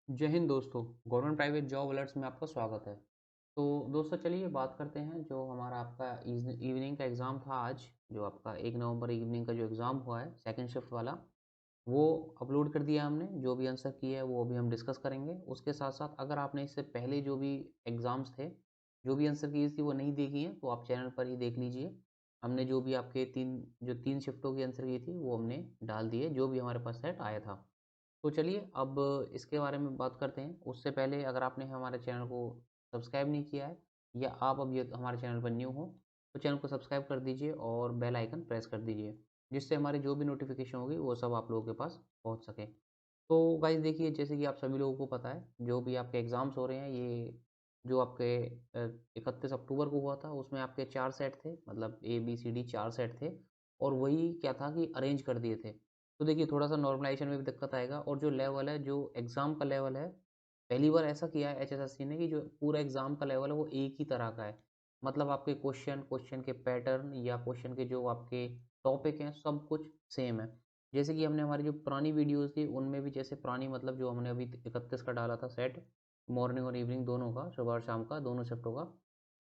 जय हिंद दोस्तों, government private job alerts में आपका स्वागत है। तो दोस्तों चलिए बात करते हैं जो हमारा आपका इवनिंग का एग्ज़ाम था आज, जो आपका 1 नवंबर इवनिंग का जो एग्ज़ाम हुआ है सेकंड शिफ्ट वाला, वो अपलोड कर दिया हमने। जो भी आंसर किए हैं वो अभी हम डिस्कस करेंगे। उसके साथ-साथ अगर आपने इससे पहले जो भी एग्ज़ाम्स थे, जो भी आंसर कीज़ थी वो नहीं देखी हैं, तो आप चैनल पर ही देख लीजिए। हमने जो भी आपके 3 शिफ्टों की आंसर की थी वो हमने डाल दिए, जो भी हमारे पास सेट आया था। तो चलिए अब इसके बारे में बात करते हैं। उससे पहले अगर आपने हमारे चैनल को सब्सक्राइब नहीं किया है या आप अब ये हमारे चैनल पर न्यू हो, तो चैनल को सब्सक्राइब कर दीजिए और बेल आइकन प्रेस कर दीजिए, जिससे हमारी जो भी नोटिफ़िकेशन होगी वो सब आप लोगों के पास पहुँच सके। तो गाइज़ देखिए, जैसे कि आप सभी लोगों को पता है, जो भी आपके एग्ज़ाम्स हो रहे हैं, ये जो आपके 31 अक्टूबर को हुआ था, उसमें आपके 4 सेट थे, मतलब ए, बी, सी, डी 4 सेट थे और वही क्या था कि अरेंज कर दिए थे। तो देखिए थोड़ा-सा नॉर्मलाइज़ेशन में भी दिक्कत आएगा और जो लेवल है, जो एग्ज़ाम का लेवल है, पहली बार ऐसा किया है एचएसएससी ने कि जो पूरा एग्ज़ाम का लेवल है वो एक ही तरह का है। मतलब आपके क्वेश्चन, क्वेश्चन के पैटर्न या क्वेश्चन के जो आपके टॉपिक हैं, सब कुछ सेम है। जैसे कि हमने हमारी जो पुरानी वीडियोज़ थी उनमें भी, जैसे पुरानी मतलब जो हमने अभी 31 का डाला था सेट, मॉर्निंग और इवनिंग दोनों का, सुबह और शाम का, दोनों शिफ्टों का,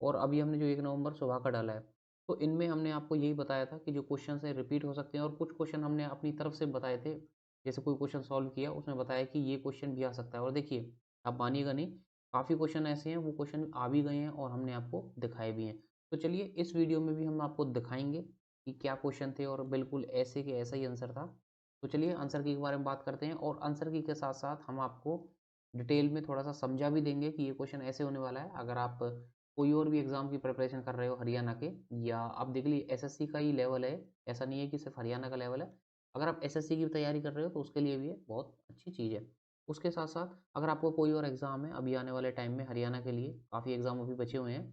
और अभी हमने जो 1 नवंबर सुबह का डाला है। तो इनमें हमने आपको यही बताया था कि जो क्वेश्चन्स हैं रिपीट हो सकते हैं और कुछ क्वेश्चन हमने अपनी तरफ से बताए थे। जैसे कोई क्वेश्चन सॉल्व किया, उसमें बताया कि ये क्वेश्चन भी आ सकता है और देखिए, आप मानिएगा नहीं, काफ़ी क्वेश्चन ऐसे हैं, वो क्वेश्चन आ भी गए हैं और हमने आपको दिखाए भी हैं। तो चलिए इस वीडियो में भी हम आपको दिखाएँगे कि क्या क्वेश्चन थे और बिल्कुल ऐसे के ऐसा ही आंसर था। तो चलिए आंसर की के बारे में बात करते हैं और आंसर की के साथ-साथ हम आपको डिटेल में थोड़ा-सा समझा भी देंगे कि ये क्वेश्चन ऐसे होने वाला है। अगर आप कोई और भी एग्ज़ाम की प्रिपरेशन कर रहे हो हरियाणा के, या आप देख लीजिए एसएससी का ही लेवल है, ऐसा नहीं है कि सिर्फ़ हरियाणा का लेवल है। अगर आप एसएससी की तैयारी कर रहे हो तो उसके लिए भी ये बहुत अच्छी चीज़ है। उसके साथ-साथ अगर आपको कोई और एग्ज़ाम है अभी आने वाले टाइम में हरियाणा के लिए, काफ़ी एग्ज़ाम अभी बचे हुए हैं,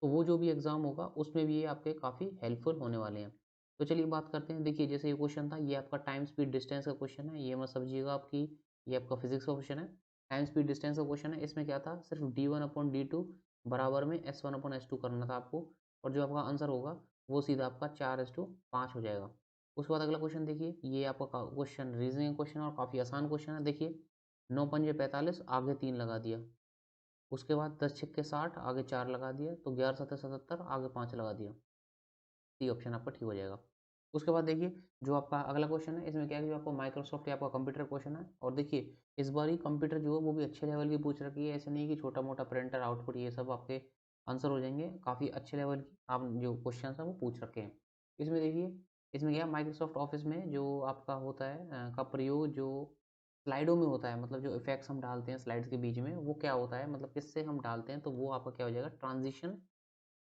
तो वो जो भी एग्ज़ाम होगा उसमें भी ये आपके काफ़ी हेल्पफुल होने वाले हैं। तो चलिए बात करते हैं। देखिए जैसे ये क्वेश्चन था, ये आपका टाइम स्पीड डिस्टेंस का क्वेश्चन है, ये मत समझिएगा आपकी ये आपका फिज़िक्स का क्वेश्चन है। टाइम स्पीड डिस्टेंस का क्वेश्चन है, इसमें क्या था, सिर्फ़ d1/d2 बराबर में s1/s2 करना था आपको और जो आपका आंसर होगा वो सीधा आपका 4:5 हो जाएगा। उसके बाद अगला क्वेश्चन देखिए, ये आपका क्वेश्चन रीज़निंग क्वेश्चन है और काफ़ी आसान क्वेश्चन है। देखिए 9 पंजे 45, आगे 3 लगा दिया। उसके बाद 10 छक्के 60, आगे 4 लगा दिया, तो 11 सत्ते 77, आगे 5 लगा दिया। सी ऑप्शन आपका ठीक हो जाएगा। उसके बाद देखिए, जो आपका अगला क्वेश्चन है, इसमें क्या है कि जो आपको माइक्रोसॉफ्ट या आपका कंप्यूटर क्वेश्चन है और देखिए इस बार ही कंप्यूटर जो है वो भी अच्छे लेवल की पूछ रखी है। ऐसे नहीं कि छोटा-मोटा प्रिंटर, आउटपुट ये सब आपके आंसर हो जाएँगे। काफ़ी अच्छे लेवल की आप जो क्वेश्चन्स हैं वो पूछ रखे हैं। इसमें देखिए, इसमें क्या है, माइक्रोसॉफ्ट ऑफ़िस में जो आपका होता है का प्रयोग जो स्लाइडों में होता है, मतलब जो इफ़ेक्ट्स हम डालते हैं स्लाइड्स के बीच में, वो क्या होता है, मतलब किससे हम डालते हैं, तो वो आपका क्या हो जाएगा, ट्रांज़िशन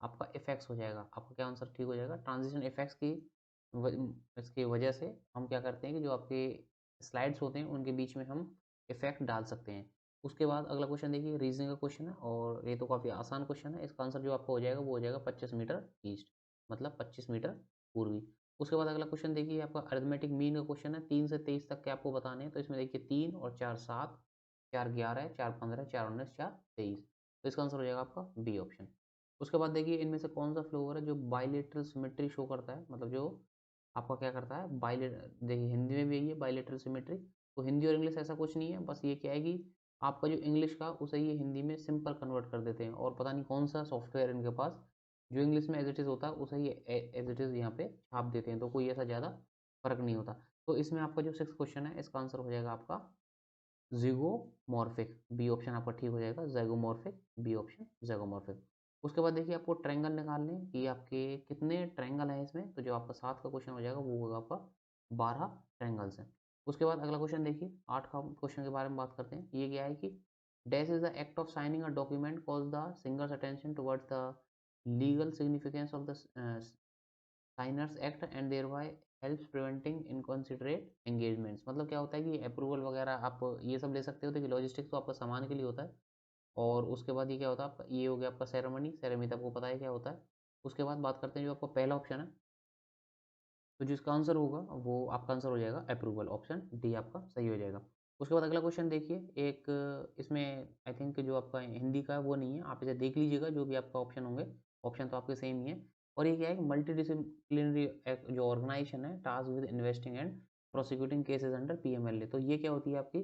आपका इफ़ेक्ट्स हो जाएगा। आपका क्या आंसर ठीक हो जाएगा, ट्रांज़िशन इफ़ेक्ट्स की व इसकी वजह से हम क्या करते हैं कि जो आपके स्लाइड्स होते हैं, उनके बीच में हम इफ़ेक्ट डाल सकते हैं। उसके बाद अगला क्वेश्चन देखिए, रीज़निंग का क्वेश्चन है और ये तो काफ़ी आसान क्वेश्चन है। इसका आंसर जो आपका हो जाएगा, वो हो जाएगा 25 मीटर ईस्ट, मतलब 25 मीटर पूर्वी। उसके बाद अगला क्वेश्चन देखिए, आपका अरिथमेटिक मीन का क्वेश्चन है, 3 से 23 तक के आपको बताने हैं। तो इसमें देखिए 3 और 4 7, 4 11, 4 15, 4 19, 4 23। तो इसका आंसर हो जाएगा आपका बी ऑप्शन। उसके बाद देखिए, इनमें से कौन-सा फ्लोवर है जो बाइलेटरल सिमेट्री शो करता है, मतलब जो आपका क्या करता है, देखिए हिंदी में भी यही है बाइलेटरल सिमेट्री। तो हिंदी और इंग्लिश ऐसा कुछ नहीं है, बस ये क्या है कि आपका जो इंग्लिश का उसे ये हिंदी में सिंपल कन्वर्ट कर देते हैं और पता नहीं कौन-सा सॉफ्टवेयर इनके पास, जो इंग्लिश में एज़ इट इज़ होता है उसे ही एज़ इट इज़ यहाँ पे छाप देते हैं, तो कोई ऐसा ज़्यादा फ़र्क नहीं होता। तो इसमें आपका जो 6th क्वेश्चन है, इसका आंसर हो जाएगा आपका ज़िगोमॉर्फिक, बी ऑप्शन आपका ठीक हो जाएगा, ज़ाइगोमॉर्फिक, बी ऑप्शन ज़ाइगोमॉर्फिक। उसके बाद देखिए, आपको ट्रायंगल निकालने हैं कि आपके कितने ट्रायंगल हैं इसमें, तो जो आपका 7 का क्वेश्चन हो जाएगा वो होगा आपका 12 ट्रायंगल्स हैं। उसके बाद अगला क्वेश्चन देखिए, 8 का क्वेश्चन के बारे में बात करते हैं। ये क्या है कि dash is the act of signing a document calls the singers attention towards the legal significance of the signers act and thereby helps preventing inconsiderate engagements. मतलब क्या होता है कि अप्रूवल वगैरह आप ये सब ले सकते हो। देखिए लॉजिस्टिक्स तो आपका सामान के लिए होता है और उसके बाद ये क्या होता है आपका, ये हो गया आपका सेरेमनी। सेरेमनी तो आपको पता है क्या होता है। उसके बाद बात करते हैं जो आपका पहला ऑप्शन है, तो जिसका आंसर होगा वो आपका आंसर हो जाएगा अप्रूवल, ऑप्शन डी आपका सही हो जाएगा। उसके बाद अगला क्वेश्चन देखिए, एक इसमें आई थिंक जो आपका हिंदी का है वो नहीं है, आप इसे देख लीजिएगा जो भी आपका ऑप्शन होंगे, ऑप्शन तो आपके सेम ही है। और ये क्या है, मल्टीडिसिप्लिनरी जो ऑर्गेनाइजेशन है task with investing and prosecuting cases under PMLA. तो ये क्या होती है आपकी,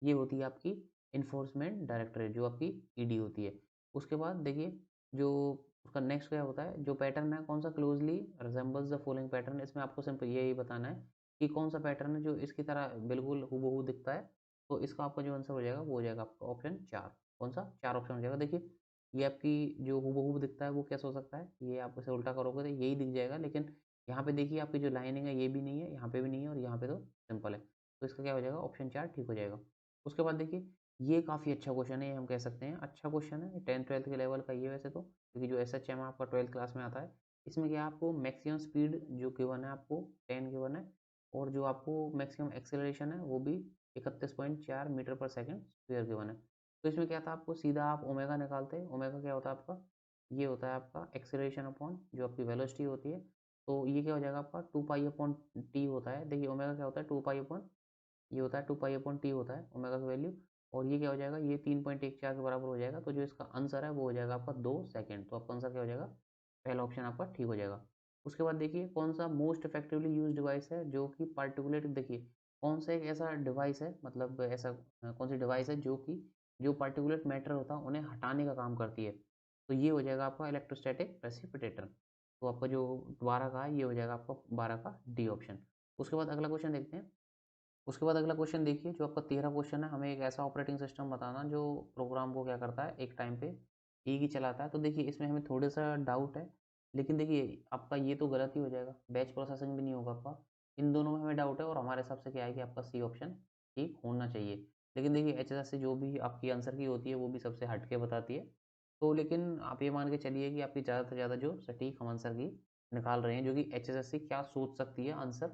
ये होती है आपकी इन्फोर्समेंट डायरेक्टरेट, जो आपकी ईडी होती है। उसके बाद देखिए जो उसका नेक्स्ट क्या होता है, जो पैटर्न है कौन सा closely resembles the following pattern, इसमें आपको सिंपल यही बताना है कि कौन सा पैटर्न है जो इसकी तरह बिल्कुल हूबहू दिखता है। तो इसका आपका जो आंसर हो जाएगा वो हो जाएगा आपका ऑप्शन 4। कौन सा? 4 ऑप्शन हो जाएगा। देखिए ये आपकी जो हूबहू दिखता है वो कैसे हो सकता है, ये आप इसे उल्टा करोगे तो यही दिख जाएगा, लेकिन यहाँ पे देखिए आपकी जो लाइनिंग है ये भी नहीं है, यहाँ पे भी नहीं है और यहाँ पे तो सिंपल है। तो इसका क्या हो जाएगा? ऑप्शन 4 ठीक हो जाएगा। उसके बाद देखिए ये काफ़ी अच्छा क्वेश्चन है, ये हम कह सकते हैं अच्छा क्वेश्चन है, 10th-12th के लेवल का ये वैसे तो, क्योंकि जो एसएचएम आपका 12th क्लास में आता है, इसमें क्या है आपको मैक्सिमम स्पीड जो गिवन है आपको 10 गिवन है, और जो आपको मैक्सिमम एक्सेलरेशन है वो भी 31.4 मीटर पर सेकंड स्क्वायर गिवन है। तो इसमें क्या था, आपको सीधा आप ओमेगा निकालते हैं। ओमेगा क्या होता है आपका? ये होता है आपका एक्सेलरेशन अपॉन जो आपकी वेलोसिटी होती है। तो ये क्या हो जाएगा आपका 2 पाई अपॉन टी होता है। देखिए ओमेगा क्या होता है 2 पाई अपॉन, ये होता है 2 पाई अपॉन टी होता है ओमेगा की वैल्यू, और ये क्या हो जाएगा, ये 3.14 के बराबर हो जाएगा। तो जो इसका आंसर है वो हो जाएगा आपका 2 सेकंड। तो आपका आंसर क्या हो जाएगा? पहला ऑप्शन आपका ठीक हो जाएगा। उसके बाद देखिए कौन सा मोस्ट इफेक्टिवली यूज डिवाइस है जो कि पार्टिकुलेट, देखिए कौन सा एक ऐसा डिवाइस है, मतलब ऐसा कौन सी डिवाइस है जो कि जो पार्टिकुलेट मैटर होता है उन्हें हटाने का काम करती है। तो ये हो जाएगा आपका इलेक्ट्रोस्टैटिक प्रेसिपिटेटर। तो आपका जो 12 का है ये हो जाएगा आपका 12 का डी ऑप्शन। उसके बाद अगला क्वेश्चन देखते हैं। उसके बाद अगला क्वेश्चन देखिए जो आपका 13 क्वेश्चन है, हमें एक ऐसा ऑपरेटिंग सिस्टम बताना जो प्रोग्राम को क्या करता है एक टाइम पे एक ही चलाता है। तो देखिए इसमें हमें थोड़ा सा डाउट है, लेकिन देखिए आपका ये तो गलत ही हो जाएगा, बैच प्रोसेसिंग भी नहीं होगा आपका। इन दोनों में हमें डाउट है और हमारे हिसाब से क्या है कि आपका सी ऑप्शन ठीक होना चाहिए। लेकिन देखिए एचएसएस से जो भी आपकी आंसर की होती है वो भी सबसे हट के बताती है। तो लेकिन आप ये मान के चलिए कि आपकी ज़्यादा से ज़्यादा जो सटीक हम आंसर की निकाल रहे हैं, जो कि एचएसएस क्या सोच सकती है आंसर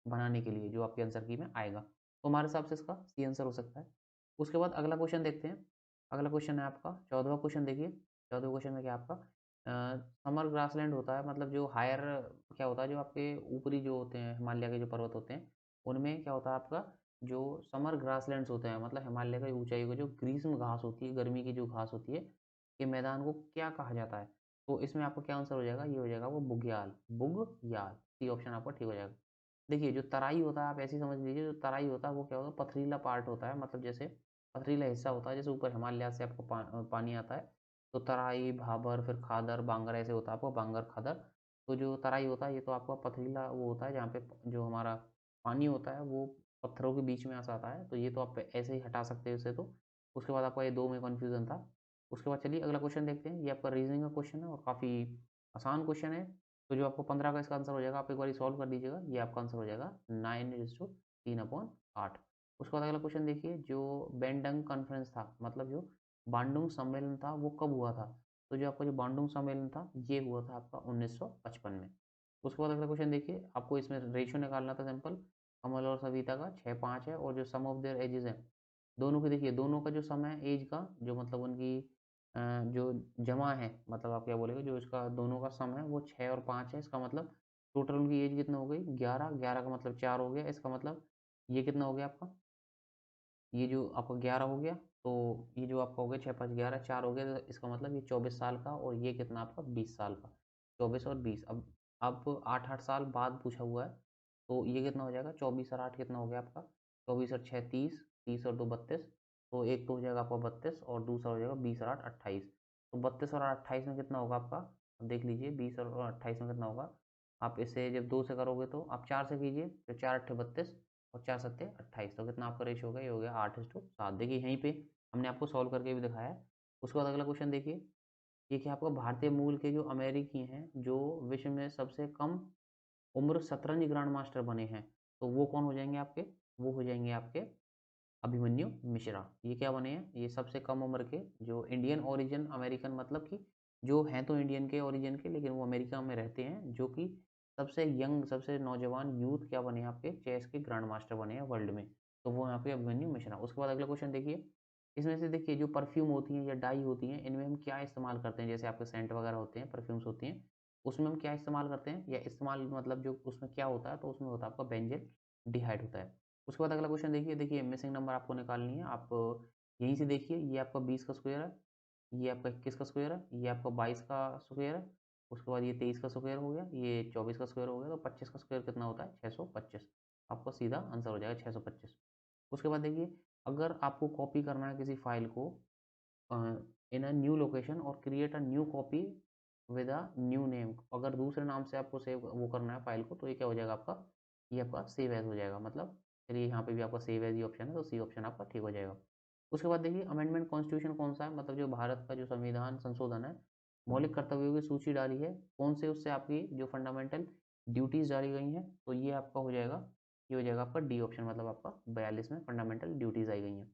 बनाने के लिए जो आपके आंसर की में आएगा। तो हमारे हिसाब से इसका सी आंसर हो सकता है। उसके बाद अगला क्वेश्चन देखते हैं। अगला क्वेश्चन है आपका 14वां क्वेश्चन देखिए। 14वें क्वेश्चन में क्या आपका समर ग्रासलैंड होता है, मतलब जो हायर क्या होता है, जो आपके ऊपरी जो होते हैं हिमालय के जो पर्वत होते हैं, उनमें क्या होता है आपका जो समर ग्रासलैंड्स होते हैं, मतलब हिमालय की ऊंचाई को जो ग्रीष्म घास होती है, गर्मी की जो घास होती है, के मैदान को क्या कहा जाता है? तो इसमें आपका क्या आंसर हो जाएगा? ये हो जाएगा वो बुग्याल। बुग्याल सी ऑप्शन आपका ठीक हो जाएगा। देखिए जो तराई होता है आप ऐसे ही समझ लीजिए, जो तराई होता है वो क्या होता है, पथरीला पार्ट होता है, मतलब जैसे पथरीला हिस्सा होता है, जैसे ऊपर हिमालय से आपको पानी आता है। तो तराई, भाबर, फिर खादर, बांगर ऐसे होता है आपको, बांगर, खादर। तो जो तराई होता है ये तो आपका पथरीला वो होता है जहाँ पे जो हमारा पानी होता है वो पत्थरों के बीच में ऐसा आता है। तो ये तो आप ऐसे ही हटा सकते हो इसे तो। उसके बाद आपका ये दो में कन्फ्यूजन था। उसके बाद चलिए अगला क्वेश्चन देखते हैं। ये आपका रीजनिंग का क्वेश्चन है और काफ़ी आसान क्वेश्चन है। तो जो आपको 15 का इसका आंसर हो जाएगा, आप एक बार सॉल्व कर दीजिएगा, ये आपका आंसर हो जाएगा 9/3/8। उसके बाद अगला क्वेश्चन देखिए, जो बेंडंग कॉन्फ्रेंस था, मतलब जो बांडुंग सम्मेलन था वो कब हुआ था? तो जो आपका जो बांडुंग सम्मेलन था ये हुआ था आपका 1955 में। उसके बाद अगला क्वेश्चन देखिए, आपको इसमें रेशियो निकालना था सिंपल। कमल और सविता का 6-5 है, और जो सम ऑफ देयर एजेस है दोनों की, देखिए दोनों का जो सम है एज का, जो मतलब उनकी जो जमा है, मतलब आप क्या बोलेंगे, जो इसका दोनों का सम है वो 6 और 5 है। इसका मतलब टोटल उनकी एज कितना हो गई? 11। 11 का मतलब 4 हो गया। इसका मतलब ये कितना हो गया आपका? ये जो आपका 11 हो गया, तो ये जो आपका हो गया 6 5 11 4 हो गया, तो इसका मतलब ये 24 साल का, और ये कितना आपका 20 साल का। 24 और 20, अब 8-8 साल बाद पूछा हुआ है। तो ये कितना हो जाएगा? 24 और 8 कितना हो गया आपका? 24 और 6 30, 30 और 2 32। तो एक तो हो जाएगा आपका 32 और दूसरा हो जाएगा 20 और 8 28। तो 32 और 28 में कितना होगा आपका? अब देख लीजिए 20 और 28 में कितना होगा। आप इसे जब 2 से करोगे तो आप 4 से कीजिए, तो 4 अट्ठे 32 और 4 सत्ते 28। तो कितना आपका रेशियो हो गया? ये हो गया 8:7। देखिए यहीं पे हमने आपको सॉल्व करके भी दिखाया है। उसके बाद अगला क्वेश्चन देखिए, ये क्या आपका भारतीय मूल के जो अमेरिकी हैं जो विश्व में सबसे कम उम्र शतरंज ग्रैंड मास्टर बने हैं, तो वो कौन हो जाएंगे आपके? वो हो जाएंगे आपके अभिमन्यु मिश्रा। ये क्या बने हैं? ये सबसे कम उम्र के जो इंडियन ओरिजिन, अमेरिकन मतलब कि जो हैं तो इंडियन के ओरिजिन के, लेकिन वो अमेरिका में रहते हैं, जो कि सबसे यंग, सबसे नौजवान यूथ क्या बने हैं आपके? चेस के ग्रैंड मास्टर बने हैं वर्ल्ड में। तो वो यहाँ पे अभिमन्यु मिश्रा। उसके बाद अगला क्वेश्चन देखिए, इसमें से देखिए जो परफ्यूम होती हैं या डाई होती हैं, इनमें हम क्या इस्तेमाल करते हैं? जैसे आपके सेंट वगैरह होते हैं, परफ्यूम्स होती हैं, उसमें हम क्या इस्तेमाल करते हैं? या इस्तेमाल मतलब जो उसमें क्या होता है? तो उसमें होता है आपका बेंजल डिहाइड होता है। उसके बाद अगला क्वेश्चन देखिए, देखिए मिसिंग नंबर आपको निकालनी है। आप यहीं से देखिए, ये आपका 20 का स्क्वायर है, ये आपका 21 का स्क्वायर है, ये आपका 22 का स्क्वायर है। उसके बाद ये 23 का स्क्वायर हो गया, ये 24 का स्क्वायर हो गया। तो 25 का स्क्वायर कितना होता है? 625। आपका सीधा आंसर हो जाएगा 625। उसके बाद देखिए अगर आपको कॉपी करना है किसी फाइल को इन अ न्यू लोकेशन और create a new copy with a new name, अगर दूसरे नाम से आपको सेव वो करना है फाइल को, तो ये क्या हो जाएगा आपका, ये आपका सेव एज़ हो जाएगा। मतलब चलिए यहाँ पे भी आपका सेव एज़ ही ऑप्शन है, तो सी ऑप्शन आपका ठीक हो जाएगा। उसके बाद देखिए अमेंडमेंट कॉन्स्टिट्यूशन कौन सा है, मतलब जो भारत का जो संविधान संशोधन है, मौलिक कर्तव्यों की सूची डाली है, कौन से उससे आपकी जो फंडामेंटल ड्यूटीज़ डाली गई हैं, तो ये आपका हो जाएगा, ये हो जाएगा आपका डी ऑप्शन, मतलब आपका 42 में फंडामेंटल ड्यूटीज़ आई गई हैं।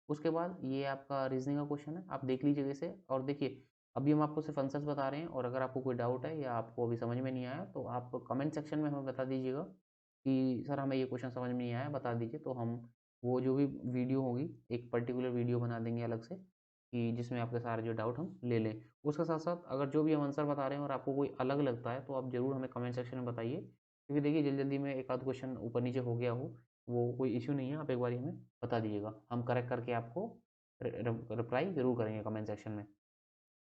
उसके बाद ये आपका रीजनिंग का क्वेश्चन है, आप देख लीजिए इसे और देखिए, अभी हम आपको सिर्फ आंसर्स बता रहे हैं, और अगर आपको कोई डाउट है या आपको अभी समझ में नहीं आया, तो आप कमेंट सेक्शन में हमें बता दीजिएगा कि सर हमें ये क्वेश्चन समझ में नहीं आया, बता दीजिए, तो हम वो जो भी वीडियो होगी, एक पर्टिकुलर वीडियो बना देंगे अलग से, कि जिसमें आपके सारे जो डाउट हम ले लें। उसके साथ साथ अगर जो भी हम आंसर बता रहे हैं और आपको कोई अलग लगता है, तो आप ज़रूर हमें कमेंट सेक्शन में बताइए, क्योंकि देखिए जल्दी जल्दी में एक आध क्वेश्चन ऊपर नीचे हो गया हो, वो कोई इश्यू नहीं है, आप एक बार हमें बता दीजिएगा, हम करेक्ट करके आपको रिप्लाई ज़रूर करेंगे कमेंट सेक्शन में।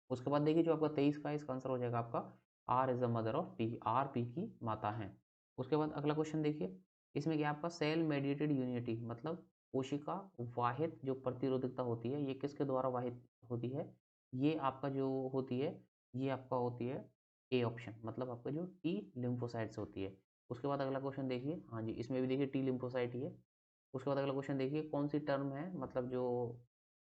उसके बाद देखिए जो आपका 23 का इसका आंसर हो जाएगा आपका R is the mother of P, R P की माता है। उसके बाद अगला क्वेश्चन देखिए, इसमें क्या आपका सेल मेडिएटेड यूनिटी, मतलब कोशिका वाहित जो प्रतिरोधकता होती है, ये किसके द्वारा वाहित होती है, ये आपका जो होती है, ये आपका होती है ए ऑप्शन, मतलब आपका जो टी लिम्फोसाइट्स होती है। उसके बाद अगला क्वेश्चन देखिए, हाँ जी, इसमें भी देखिए टी लिम्फोसाइट ही है। उसके बाद अगला क्वेश्चन देखिए, कौन सी टर्म है, मतलब जो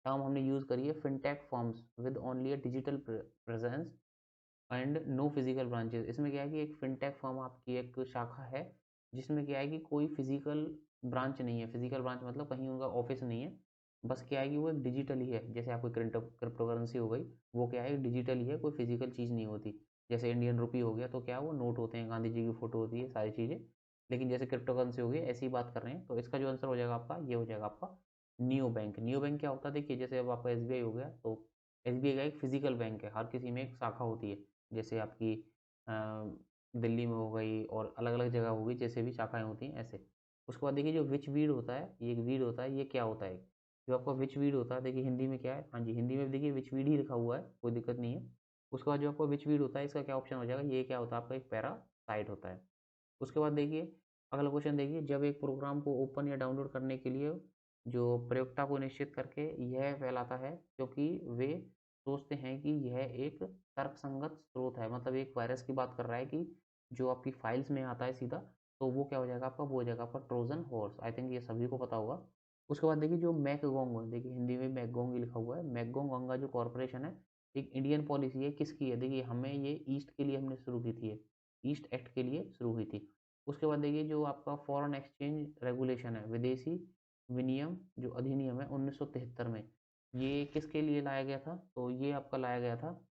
टर्म हमने यूज़ करी है, fintech firms with only a digital presence and no physical branches. इसमें क्या है कि एक फिनटेक फर्म आपकी एक शाखा है, जिसमें क्या है कि कोई फिजिकल ब्रांच नहीं है, फिजिकल ब्रांच मतलब कहीं उनका ऑफिस नहीं है, बस क्या है कि वो एक डिजिटल ही है, जैसे आपकी क्रिप्टो करेंसी हो गई, वो क्या है डिजिटल ही है, कोई फिजिकल चीज़ नहीं होती। जैसे इंडियन रुपी हो गया, तो क्या वो नोट होते हैं, गांधी जी की फोटो होती है, सारी चीज़ें, लेकिन जैसे क्रिप्टो करेंसी हो गई, ऐसी ही बात कर रहे हैं, तो इसका जो आंसर हो जाएगा आपका, ये हो जाएगा आपका नियो बैंक। नियो बैंक क्या होता है, देखिए जैसे अब आपका एसबीआई हो गया, तो एसबीआई का एक फिजिकल बैंक है, हर किसी में एक शाखा होती है, जैसे आपकी अ, दिल्ली में हो गई और अलग अलग जगह होगी, जैसे भी शाखाएं होती हैं ऐसे। उसके बाद देखिए जो विच वीड होता है, ये एक वीड होता है, ये क्या होता है, जो आपका विच वीड होता है, देखिए हिंदी में क्या है, हाँ जी हिंदी में देखिए विच वीड ही लिखा हुआ है, कोई दिक्कत नहीं है। उसके बाद जो आपका विच वीड होता है, इसका क्या ऑप्शन हो जाएगा, ये क्या होता है आपका एक पैरासाइट होता है। उसके बाद देखिए अगला क्वेश्चन देखिए, जब एक प्रोग्राम को ओपन या डाउनलोड करने के लिए जो प्रयोक्ता को निश्चित करके यह फैलाता है, क्योंकि वे सोचते हैं कि यह एक तर्कसंगत स्रोत है, मतलब एक वायरस की बात कर रहा है कि जो आपकी फाइल्स में आता है सीधा, तो वो क्या हो जाएगा आपका, वो हो जाएगा आपका ट्रोजन हॉर्स। आई थिंक ये सभी को पता होगा। उसके बाद देखिए जो मैकगोंग, देखिए हिंदी में मैकगोंग ही लिखा हुआ है, मैकगोंग गंगा जो कॉरपोरेशन है, एक इंडियन पॉलिसी है, किसकी है, देखिए हमें ये ईस्ट के लिए हमने शुरू की थी, ईस्ट एक्ट के लिए शुरू हुई थी। उसके बाद देखिए जो आपका फॉरेन एक्सचेंज रेगुलेशन है, विदेशी विनियम जो अधिनियम है 1973 में, ये किसके लिए लाया गया था, तो ये आपका लाया गया था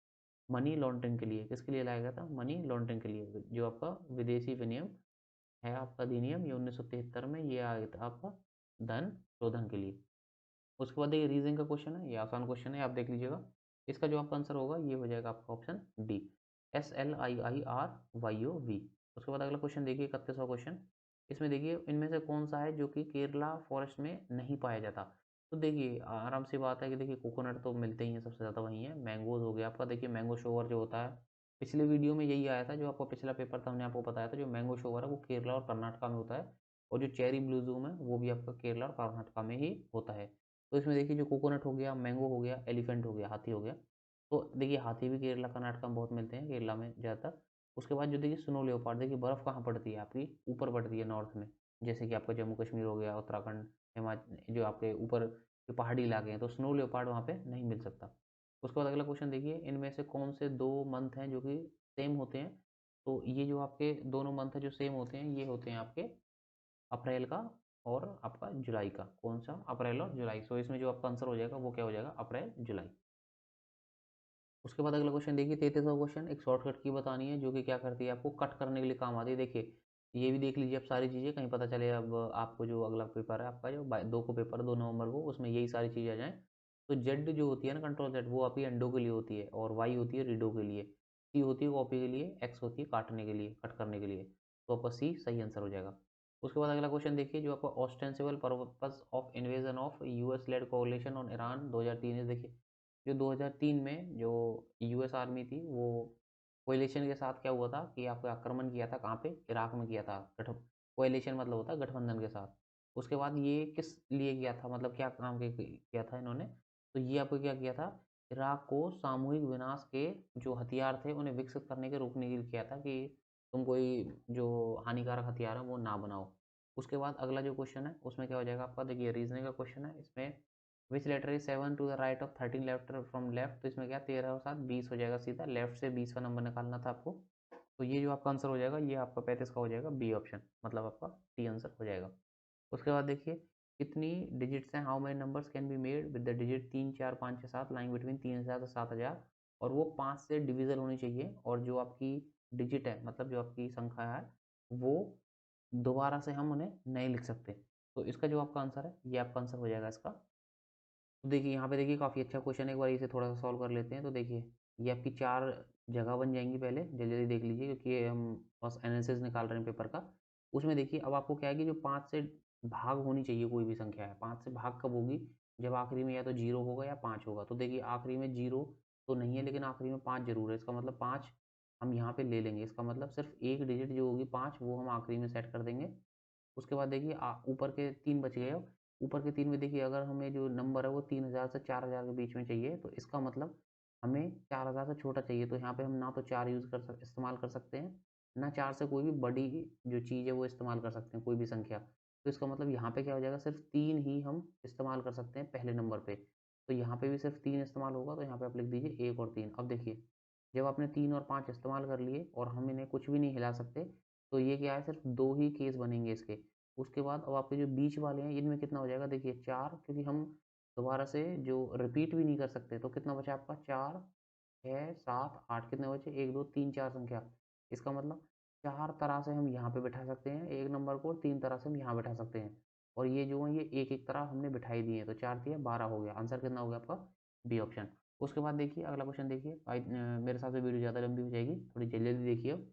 मनी लॉन्ड्रिंग के लिए। किसके लिए लाया गया था, मनी लॉन्ड्रिंग के लिए। जो आपका विदेशी विनियम है आपका अधिनियम, ये 1973 में ये आया था आपका धन शोधन के लिए। उसके बाद देखिए रीजनिंग का क्वेश्चन है, ये आसान क्वेश्चन है, आप देख लीजिएगा। इसका जो आपका आंसर होगा, ये हो जाएगा आपका ऑप्शन डी, SLIIRYOV। उसके बाद अगला क्वेश्चन देखिए 31वां क्वेश्चन, इसमें देखिए इनमें से कौन सा है जो कि केरला फॉरेस्ट में नहीं पाया जाता। तो देखिए आराम सी बात है कि देखिए कोकोनट तो मिलते ही हैं, सबसे ज़्यादा वही है। मैंगोज हो गया आपका, देखिए मैंगो शोवर जो होता है, पिछले वीडियो में यही आया था, जो आपका पिछला पेपर था हमने आपको बताया था, जो मैंगो शोवर है वो केरला और कर्नाटका में होता है, और जो चेरी ब्लूजूम है वो भी आपका केरला और कर्नाटका में ही होता है। तो इसमें देखिए जो कोकोनट हो गया, मैंगो हो गया, एलिफेंट हो गया, हाथी हो गया, तो देखिए हाथी भी केरला कर्नाटका में बहुत मिलते हैं, केरला में ज़्यादातर। उसके बाद जो देखिए स्नो लेओपार्ड, देखिए बर्फ़ कहाँ पड़ती है आपकी, ऊपर पड़ती है नॉर्थ में, जैसे कि आपका जम्मू कश्मीर हो गया, उत्तराखंड, हिमाचल, जो आपके ऊपर जो पहाड़ी इलाके हैं, तो स्नो लेओपार्ड वहाँ पे नहीं मिल सकता। उसके बाद अगला क्वेश्चन देखिए, इनमें से कौन से दो मंथ हैं जो कि सेम होते हैं, तो ये जो आपके दोनों मंथ है जो सेम होते हैं, ये होते हैं आपके अप्रैल का और आपका जुलाई का। कौन सा, अप्रैल और जुलाई। सो इसमें जो आपका आंसर हो जाएगा वो क्या हो जाएगा, अप्रैल जुलाई। उसके बाद अगला क्वेश्चन देखिए 33वां क्वेश्चन, एक शॉर्टकट की बतानी है, जो कि क्या करती है, आपको कट करने के लिए काम आती है। देखिए ये भी देख लीजिए आप सारी चीज़ें, कहीं पता चले अब आपको जो अगला पेपर है आपका, जो 2 को पेपर है 2 नवंबर को, उसमें यही सारी चीज़ें आ जाएँ, तो जेड जो होती है ना, कंट्रोल जेड, वो आपकी एंडो के लिए होती है, और वाई होती है रीडो के लिए, सी होती है कॉपी के लिए, एक्स होती है काटने के लिए, कट करने के लिए, तो आपका सी सही आंसर हो जाएगा। उसके बाद अगला क्वेश्चन देखिए, जो आपका ostensible purpose of invasion of US led कोalition on Iran 2003 है। देखिए जो 2003 में जो यूएस आर्मी थी, वो कोएलिशन के साथ क्या हुआ था कि आपका आक्रमण किया था, कहाँ पे, इराक में किया था। गठ कोएलिशन मतलब होता है गठबंधन के साथ। उसके बाद ये किस लिए किया था, मतलब क्या काम के किया था इन्होंने? तो ये आपको क्या किया था, इराक को सामूहिक विनाश के जो हथियार थे उन्हें विकसित करने के रोकने के लिए किया था कि तुम कोई जो हानिकारक हथियार है वो ना बनाओ। उसके बाद अगला जो क्वेश्चन है उसमें क्या हो जाएगा आपका, देखिए रीजनिंग का क्वेश्चन है इसमें, which letter is 7 to the right of 13 left from left, तो इसमें क्या 13 और 7 20 हो जाएगा, सीधा लेफ्ट से 20 का नंबर निकालना था आपको। तो ये जो आपका आंसर हो जाएगा ये आपका 35 का हो जाएगा, बी ऑप्शन, मतलब आपका डी आंसर हो जाएगा। उसके बाद देखिए कितनी डिजिट्स हैं, how many numbers can be made with the digit 3 4 5 6 7 line between 3000 से 7000, और वो 5 से डिविजल होनी चाहिए, और जो आपकी डिजिट है मतलब जो आपकी संख्या है वो दोबारा से हम उन्हें नहीं लिख सकते। तो इसका जो आपका आंसर है ये आपका आंसर हो जाएगा इसका। तो देखिए यहाँ पे देखिए काफ़ी अच्छा क्वेश्चन है, एक बार इसे थोड़ा सा सॉल्व कर लेते हैं। तो देखिए ये आपकी 4 जगह बन जाएंगी, पहले जल्दी जल्दी देख लीजिए क्योंकि ये हम बस एनालिसिस निकाल रहे हैं पेपर का। उसमें देखिए अब आपको क्या है कि जो 5 से भाग होनी चाहिए कोई भी संख्या है, 5 से भाग कब होगी, जब आखिरी में या तो 0 होगा या 5 होगा। तो देखिए आखिरी में 0 तो नहीं है लेकिन आखिरी में 5 जरूर है, इसका मतलब 5 हम यहाँ पे ले लेंगे, इसका मतलब सिर्फ एक डिजिट जो होगी 5 वो हम आखिरी में सेट कर देंगे। उसके बाद देखिए ऊपर के 3 बच गए अब। ऊपर के 3 में देखिए अगर हमें जो नंबर है वो 3000 से 4000 के बीच में चाहिए, तो इसका मतलब हमें 4000 से छोटा चाहिए। तो यहाँ पे हम ना तो 4 यूज़ कर सक इस्तेमाल कर सकते हैं, ना 4 से कोई भी बड़ी जो चीज़ है वो इस्तेमाल कर सकते हैं, कोई भी संख्या। तो इसका मतलब यहाँ पे क्या हो जाएगा, सिर्फ 3 ही हम इस्तेमाल कर सकते हैं पहले नंबर पे। तो यहाँ पे भी सिर्फ 3 इस्तेमाल होगा, तो यहाँ पे आप लिख दीजिए 1 और 3। अब देखिए जब आपने 3 और 5 इस्तेमाल कर लिए और हम इन्हें कुछ भी नहीं हिला सकते, तो ये क्या है, सिर्फ 2 ही केस बनेंगे इसके। उसके बाद अब आपके जो बीच वाले हैं इनमें कितना हो जाएगा, देखिए 4, क्योंकि हम दोबारा से जो रिपीट भी नहीं कर सकते, तो कितना बचा आपका 4 6 7 8, कितने बचे 1 2 3 4 संख्या। इसका मतलब 4 तरह से हम यहाँ पे बैठा सकते हैं एक नंबर को, और 3 तरह से हम यहाँ बैठा सकते हैं, और ये जो है ये एक एक तरह हमने बिठाई दिए हैं। तो 4 दिया 12 हो गया, आंसर कितना हो गया आपका, बी ऑप्शन। उसके बाद देखिए अगला क्वेश्चन देखिए, मेरे हिसाब से वीडियो ज़्यादा लंबी हो जाएगी, थोड़ी जल्दी जल्दी देखिए अब।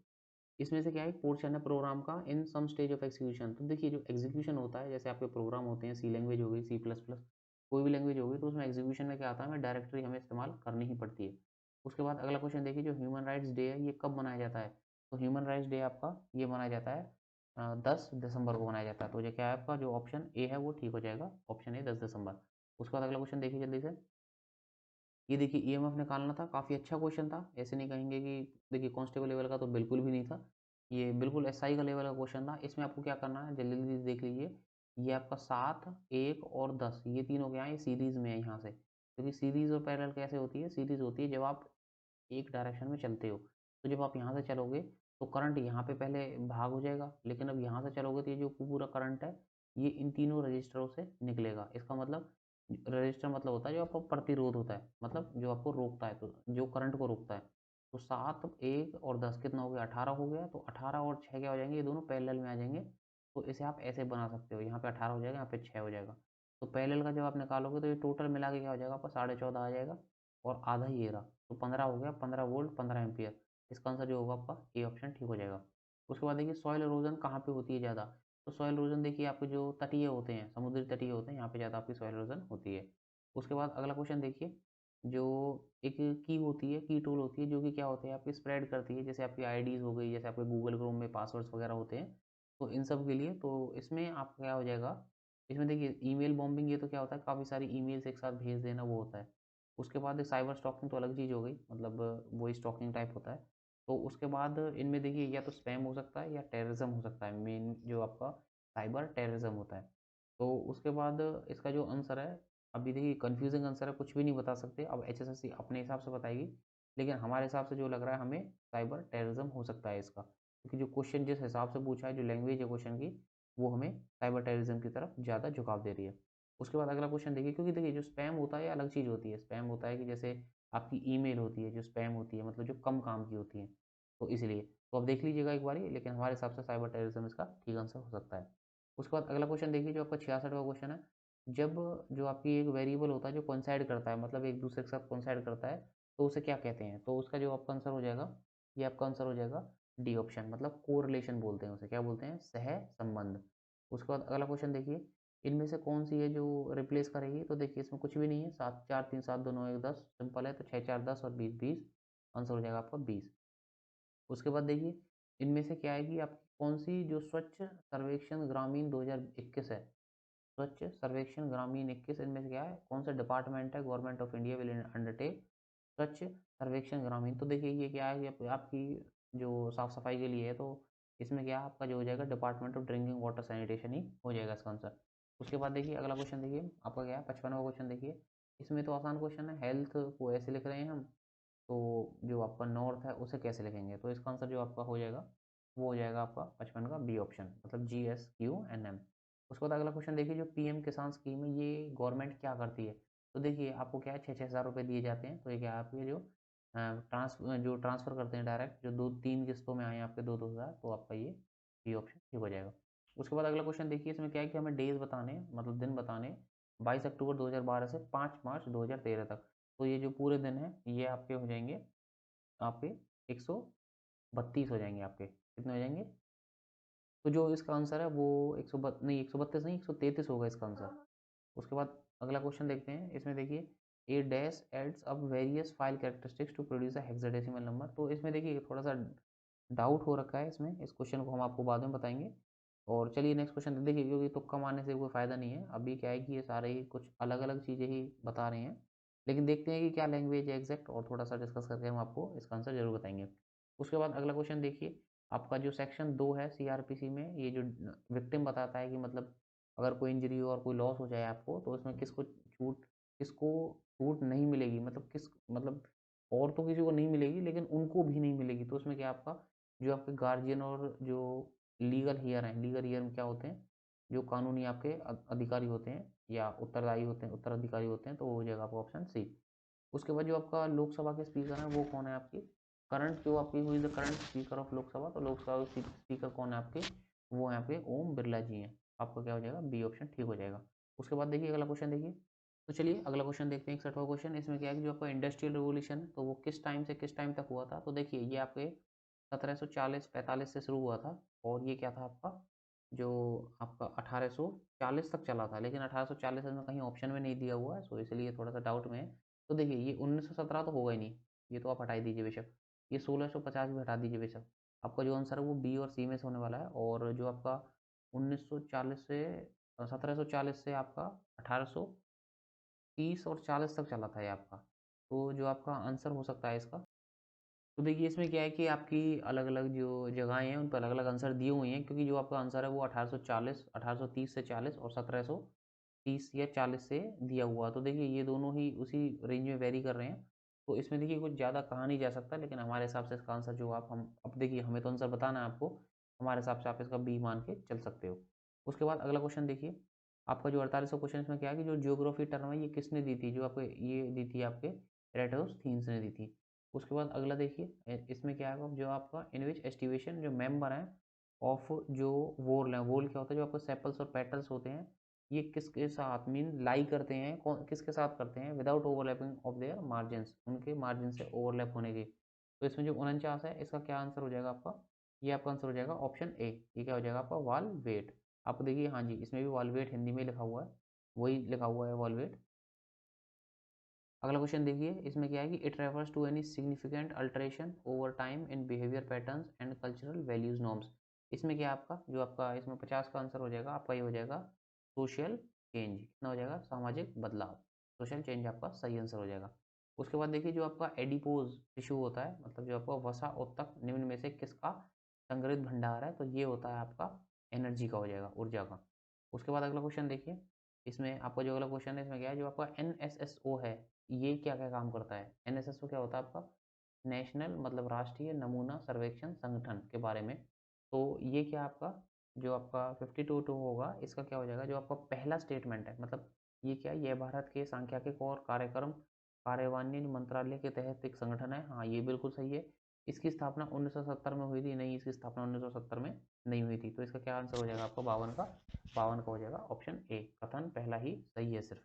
इसमें से क्या है, पोर्शन है प्रोग्राम का इन सम स्टेज ऑफ एग्जीक्यूशन। तो देखिए जो एग्जीक्यूशन होता है, जैसे आपके प्रोग्राम होते हैं, सी लैंग्वेज हो गई, सी प्लस प्लस, कोई भी लैंग्वेज होगी, तो उसमें एग्जीक्यूशन में क्या आता है, हमें डायरेक्टरी हमें इस्तेमाल करनी ही पड़ती है। उसके बाद अगला क्वेश्चन देखिए, जो ह्यूमन राइट्स डे है ये कब मनाया जाता है। तो ह्यूमन राइट्स डे आपका ये मनाया जाता है 10 दिसंबर को मनाया जाता है। तो ये क्या है आपका, जो ऑप्शन ए है वो ठीक हो जाएगा, ऑप्शन ए 10 दिसंबर। उसके बाद अगला क्वेश्चन देखिए जल्दी से, ये देखिए ईएमएफ निकालना था, काफ़ी अच्छा क्वेश्चन था, ऐसे नहीं कहेंगे कि देखिए कांस्टेबल लेवल का तो बिल्कुल भी नहीं था, ये बिल्कुल एसआई का लेवल का क्वेश्चन था। इसमें आपको क्या करना है, जल्दी जल्दी देख लीजिए, ये आपका 7 1 और 10 ये तीनों क्या है, ये सीरीज में है यहाँ से, क्योंकि सीरीज और पैरेलल कैसे होती है, सीरीज होती है जब आप एक डायरेक्शन में चलते हो। तो जब आप यहाँ से चलोगे तो करंट यहाँ पे पहले भाग हो जाएगा, लेकिन अब यहाँ से चलोगे तो ये जो पूरा करंट है ये इन तीनों रजिस्टरों से निकलेगा। इसका मतलब रजिस्टर मतलब होता है जो आपका प्रतिरोध होता है, मतलब जो आपको रोकता है, तो जो करंट को रोकता है। तो 7 1 और 10 कितना हो गया, 18 हो गया। तो 18 और 6 क्या हो जाएंगे, ये दोनों पैरेलल में आ जाएंगे। तो इसे आप ऐसे बना सकते हो, यहाँ पे 18 हो जाएगा, यहाँ पे 6 हो जाएगा। तो पैरेलल का जब आप निकालोगे तो ये टोटल मिला के क्या हो जाएगा आपका 14.5 आ जाएगा, और आधा ये रहा, तो 15 हो गया, 15 वोल्ट 15 एम्पियर। इसका आंसर जो होगा आपका ए ऑप्शन ठीक हो जाएगा। उसके बाद देखिए सॉइल इरोजन कहाँ पे होती है ज़्यादा। तो सॉइल इरोजन देखिए आपके जो तटीय होते हैं, समुद्री तटीय होते हैं, यहाँ पे ज़्यादा आपकी सॉइल इरोजन होती है। उसके बाद अगला क्वेश्चन देखिए, जो एक की होती है, की टूल होती है, जो कि क्या होते हैं आपकी स्प्रेड करती है, जैसे आपकी आईडीज़ हो गई, जैसे आपके गूगल क्रोम में पासवर्ड्स वगैरह होते हैं, तो इन सब के लिए। तो इसमें आप क्या हो जाएगा, इसमें देखिए ईमेल बॉम्बिंग, ये तो क्या होता है, काफ़ी सारी ईमेल्स एक साथ भेज देना वो होता है। उसके बाद एक साइबर स्टॉकिंग तो अलग चीज़ हो गई, मतलब वही स्टॉकिंग टाइप होता है। तो उसके बाद इनमें देखिए या तो स्पैम हो सकता है या टेररिज्म हो सकता है, मेन जो आपका साइबर टेररिज्म होता है। तो उसके बाद इसका जो आंसर है, अभी देखिए कन्फ्यूजिंग आंसर है, कुछ भी नहीं बता सकते, अब एचएसएससी अपने हिसाब से बताएगी, लेकिन हमारे हिसाब से जो लग रहा है हमें साइबर टेररिज्म हो सकता है इसका, क्योंकि जो क्वेश्चन जिस हिसाब से पूछा है, जो लैंग्वेज है क्वेश्चन की, वो हमें साइबर टेररिज्म की तरफ ज़्यादा झुकाव दे रही है। उसके बाद अगला क्वेश्चन देखिए, क्योंकि देखिए जो स्पैम होता है ये अलग चीज़ होती है। स्पैम होता है कि जैसे आपकी ईमेल होती है जो स्पैम होती है, मतलब जो कम काम की होती है, तो इसलिए तो आप देख लीजिएगा एक बारी, लेकिन हमारे हिसाब से साइबर टेररिज्म इसका ठीक आंसर हो सकता है। उसके बाद अगला क्वेश्चन देखिए, जो आपका 66वां क्वेश्चन है, जब जो आपकी एक वेरिएबल होता है जो कोइंसाइड करता है, मतलब एक दूसरे के साथ कोइंसाइड करता है, तो उसे क्या कहते हैं। तो उसका जो आपका आंसर हो जाएगा, ये आपका आंसर हो जाएगा डी ऑप्शन, मतलब कोरिलेशन बोलते हैं उसे, क्या बोलते हैं, सह संबंध। उसके बाद अगला क्वेश्चन देखिए, इनमें से कौन सी है जो रिप्लेस करेगी। तो देखिए इसमें कुछ भी नहीं है, 7 4 3 7 2 9 1 10 सिंपल है, तो 6 4 10 और 20 20, आंसर हो जाएगा आपका 20। उसके बाद देखिए इनमें से क्या है कि आपकी कौन सी जो स्वच्छ सर्वेक्षण ग्रामीण 2021 है, स्वच्छ सर्वेक्षण ग्रामीण 21 इनमें से क्या है, कौन सा डिपार्टमेंट है government of India will undertake स्वच्छ सर्वेक्षण ग्रामीण। तो देखिए ये क्या है, ये आपकी जो साफ सफाई के लिए है, तो इसमें क्या आपका जो हो जाएगा department of drinking water sanitation ही हो जाएगा इसका आंसर। उसके बाद देखिए अगला क्वेश्चन, देखिए आपका क्या है 55वां क्वेश्चन। देखिए इसमें तो आसान क्वेश्चन है, हेल्थ को ऐसे लिख रहे हैं हम, तो जो आपका नॉर्थ है उसे कैसे लिखेंगे, तो इसका आंसर जो आपका हो जाएगा वो हो जाएगा आपका 55 का बी ऑप्शन, मतलब GSQNM। उसके बाद अगला क्वेश्चन देखिए, जो PM किसान स्कीम है ये गवर्नमेंट क्या करती है। तो देखिए आपको क्या है 6-6 हज़ार रुपये दिए जाते हैं, तो ये क्या है आपके जो ट्रांसफ़र करते हैं डायरेक्ट, जो 2-3 किस्तों में आए हैं आपके 2-2 हज़ार, तो आपका ये बी ऑप्शन ठीक हो जाएगा। उसके बाद अगला क्वेश्चन देखिए, इसमें क्या है कि हमें डेज बताने हैं, मतलब दिन बताने हैं, 22 अक्टूबर 2012 से 5 मार्च 2013 तक। तो ये जो पूरे दिन है ये आपके हो जाएंगे, आपके 132 हो जाएंगे, आपके कितने हो जाएंगे। तो जो इसका आंसर है वो 132 नहीं, 133 होगा इसका आंसर। उसके बाद अगला क्वेश्चन देखते हैं, इसमें देखिए A dash adds up various file characteristics to produce a hexadecimal number. तो इसमें देखिए थोड़ा सा डाउट हो रखा है इसमें, इस क्वेश्चन को हम आपको बाद में बताएंगे। और चलिए नेक्स्ट क्वेश्चन देखिए, क्योंकि तुक्का मारने से कोई फ़ायदा नहीं है, अभी क्या है कि ये सारे ही कुछ अलग अलग चीज़ें ही बता रहे हैं, लेकिन देखते हैं कि क्या लैंग्वेज है एग्जैक्ट, और थोड़ा सा डिस्कस करके हम आपको इसका आंसर जरूर बताएंगे। उसके बाद अगला क्वेश्चन देखिए, आपका जो सेक्शन 2 है CRPC में, ये जो विक्टिम बताता है कि मतलब अगर कोई इंजरी हो और कोई लॉस हो जाए आपको, तो उसमें किसको छूट नहीं मिलेगी, मतलब मतलब और तो किसी को नहीं मिलेगी लेकिन उनको भी नहीं मिलेगी। तो उसमें क्या आपका जो आपके गार्जियन और जो लीगल हियर हैं, लीगल हियर में क्या होते हैं, जो कानूनी आपके अधिकारी होते हैं या उत्तरदायी होते हैं, उत्तराधिकारी होते हैं, तो वो हो जाएगा आपका ऑप्शन सी। उसके बाद जो आपका लोकसभा के स्पीकर हैं वो कौन है आपकी, करंट जो आपकी हुई the current speaker of Lok Sabha, तो लोकसभा के स्पीकर कौन है आपके, वो यहाँ पे ओम बिरला जी हैं। आपका क्या हो जाएगा, बी ऑप्शन ठीक हो जाएगा। उसके बाद देखिए अगला क्वेश्चन देखिए, तो चलिए अगला क्वेश्चन देखते हैं 61वां क्वेश्चन। इसमें क्या है कि जो आपका इंडस्ट्रियल रेवोल्यूशन है तो वो किस टाइम से किस टाइम तक हुआ था। तो देखिए ये आपके 1740-45 से शुरू हुआ था, और ये क्या था आपका, जो आपका 1840 तक चला था, लेकिन 1840 में कहीं ऑप्शन में नहीं दिया हुआ है, सो इसलिए थोड़ा सा डाउट में है। तो देखिए ये 1917 तो होगा ही नहीं, ये तो आप हटा ही दीजिए बेशक। ये 1650 भी हटा दीजिए बेशक। आपका जो आंसर है वो बी और सी में से होने वाला है, और जो आपका 1940 से 1740 से आपका 1830 और 40 तक चला था ये आपका। तो जो आपका आंसर हो सकता है इसका, तो देखिए इसमें क्या है कि आपकी अलग-अलग जो जगहें हैं उन पर अलग-अलग आंसर दिए हुए हैं, क्योंकि जो आपका आंसर है वो 1840, 1830 से 40 और 1730 या 40 से दिया हुआ है। तो देखिए ये दोनों ही उसी रेंज में वेरी कर रहे हैं। तो इसमें देखिए कुछ ज़्यादा कहा नहीं जा सकता, लेकिन हमारे हिसाब से इसका आंसर जो आप हम अब देखिए हमें तो आंसर बताना है आपको, हमारे हिसाब से आप इसका बी मान के चल सकते हो। उसके बाद अगला क्वेश्चन देखिए, आपका जो 48वां क्वेश्चन इसमें क्या है कि जो ज्योग्राफी टर्म है ये किसने दी थी, जो आपको ये दी थी आपके एराटोस्थीनिस ने दी थी। उसके बाद अगला देखिए इसमें क्या है जो आपका इन विच एस्टिवेशन जो मेंबर हैं ऑफ जो वोल है, वोल क्या होता है, जो आपको सेपल्स और पेटल्स होते हैं, ये किसके साथ मीन लाई करते हैं, कौन किसके साथ करते हैं, without overlapping of their margins, उनके मार्जिन से ओवरलैप होने की। तो इसमें जो 49 है इसका क्या आंसर हो जाएगा आपका, ये आपका आंसर हो जाएगा ऑप्शन ए। ये क्या हो जाएगा आपका वाल वेट। आप देखिए हाँ जी, इसमें भी वाल वेट हिंदी में लिखा हुआ है, वही लिखा हुआ है वाल वेट। अगला क्वेश्चन देखिए, इसमें क्या है कि it refers to any significant alteration over time in behaviour patterns and cultural values norms. इसमें क्या है आपका, जो आपका इसमें 50 का आंसर हो जाएगा आपका, ये हो जाएगा सोशल चेंज। कितना हो जाएगा, सामाजिक बदलाव। सोशल चेंज आपका सही आंसर हो जाएगा। उसके बाद देखिए जो आपका एडिपोज टिश्यू होता है, मतलब जो आपका वसा उत्तक निम्न में से किसका संग्रहित भंडार है, तो ये होता है आपका एनर्जी का हो जाएगा, ऊर्जा का। उसके बाद अगला क्वेश्चन देखिए, इसमें आपका जो अगला क्वेश्चन है इसमें क्या है, जो आपका NSSO है ये क्या क्या काम करता है। NSSO क्या होता है आपका, नेशनल मतलब राष्ट्रीय नमूना सर्वेक्षण संगठन के बारे में। तो ये क्या आपका जो आपका 52 होगा, इसका क्या हो जाएगा, जो आपका पहला स्टेटमेंट है, मतलब ये क्या है, ये भारत के सांख्यिकी और कार्यक्रम कार्यान्वयन मंत्रालय के तहत एक संगठन है। हाँ ये बिल्कुल सही है। इसकी स्थापना 1970 में हुई थी, नहीं इसकी स्थापना 1970 में नहीं हुई थी। तो इसका क्या आंसर हो जाएगा आपका 52 का हो जाएगा ऑप्शन ए, कथन पहला ही सही है सिर्फ।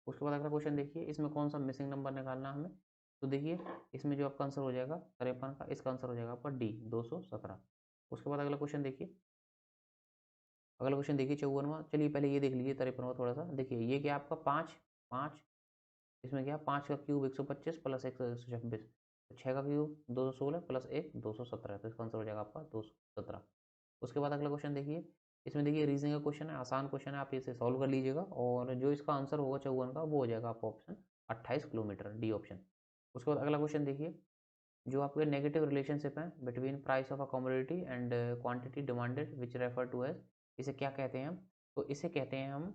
उसके बाद अगला क्वेश्चन देखिए, इसमें कौन सा मिसिंग नंबर निकालना है हमें। तो देखिए इसमें जो आपका आंसर हो जाएगा 53 का, इसका आंसर हो जाएगा आपका डी 217। उसके बाद अगला क्वेश्चन देखिए, अगला क्वेश्चन देखिए 54वां। चलिए पहले ये देख लीजिए 53वां थोड़ा सा देखिए, ये क्या आपका पाँच पाँच, इसमें क्या 5 का क्यूब 125 प्लस 126, तो 6 का क्यूब 216 प्लस 1 217, तो इसका आंसर हो जाएगा आपका 217। उसके बाद अगला क्वेश्चन देखिए, इसमें देखिए रीजनिंग का क्वेश्चन है, आसान क्वेश्चन है, आप इसे सॉल्व कर लीजिएगा और जो इसका आंसर होगा 54 का वो हो जाएगा आपका ऑप्शन 28 किलोमीटर, डी ऑप्शन। उसके बाद अगला क्वेश्चन देखिए, जो आपके नेगेटिव रिलेशनशिप है between price of a commodity and quantity demanded which refer to as, इसे क्या कहते हैं हम? तो इसे कहते हैं हम,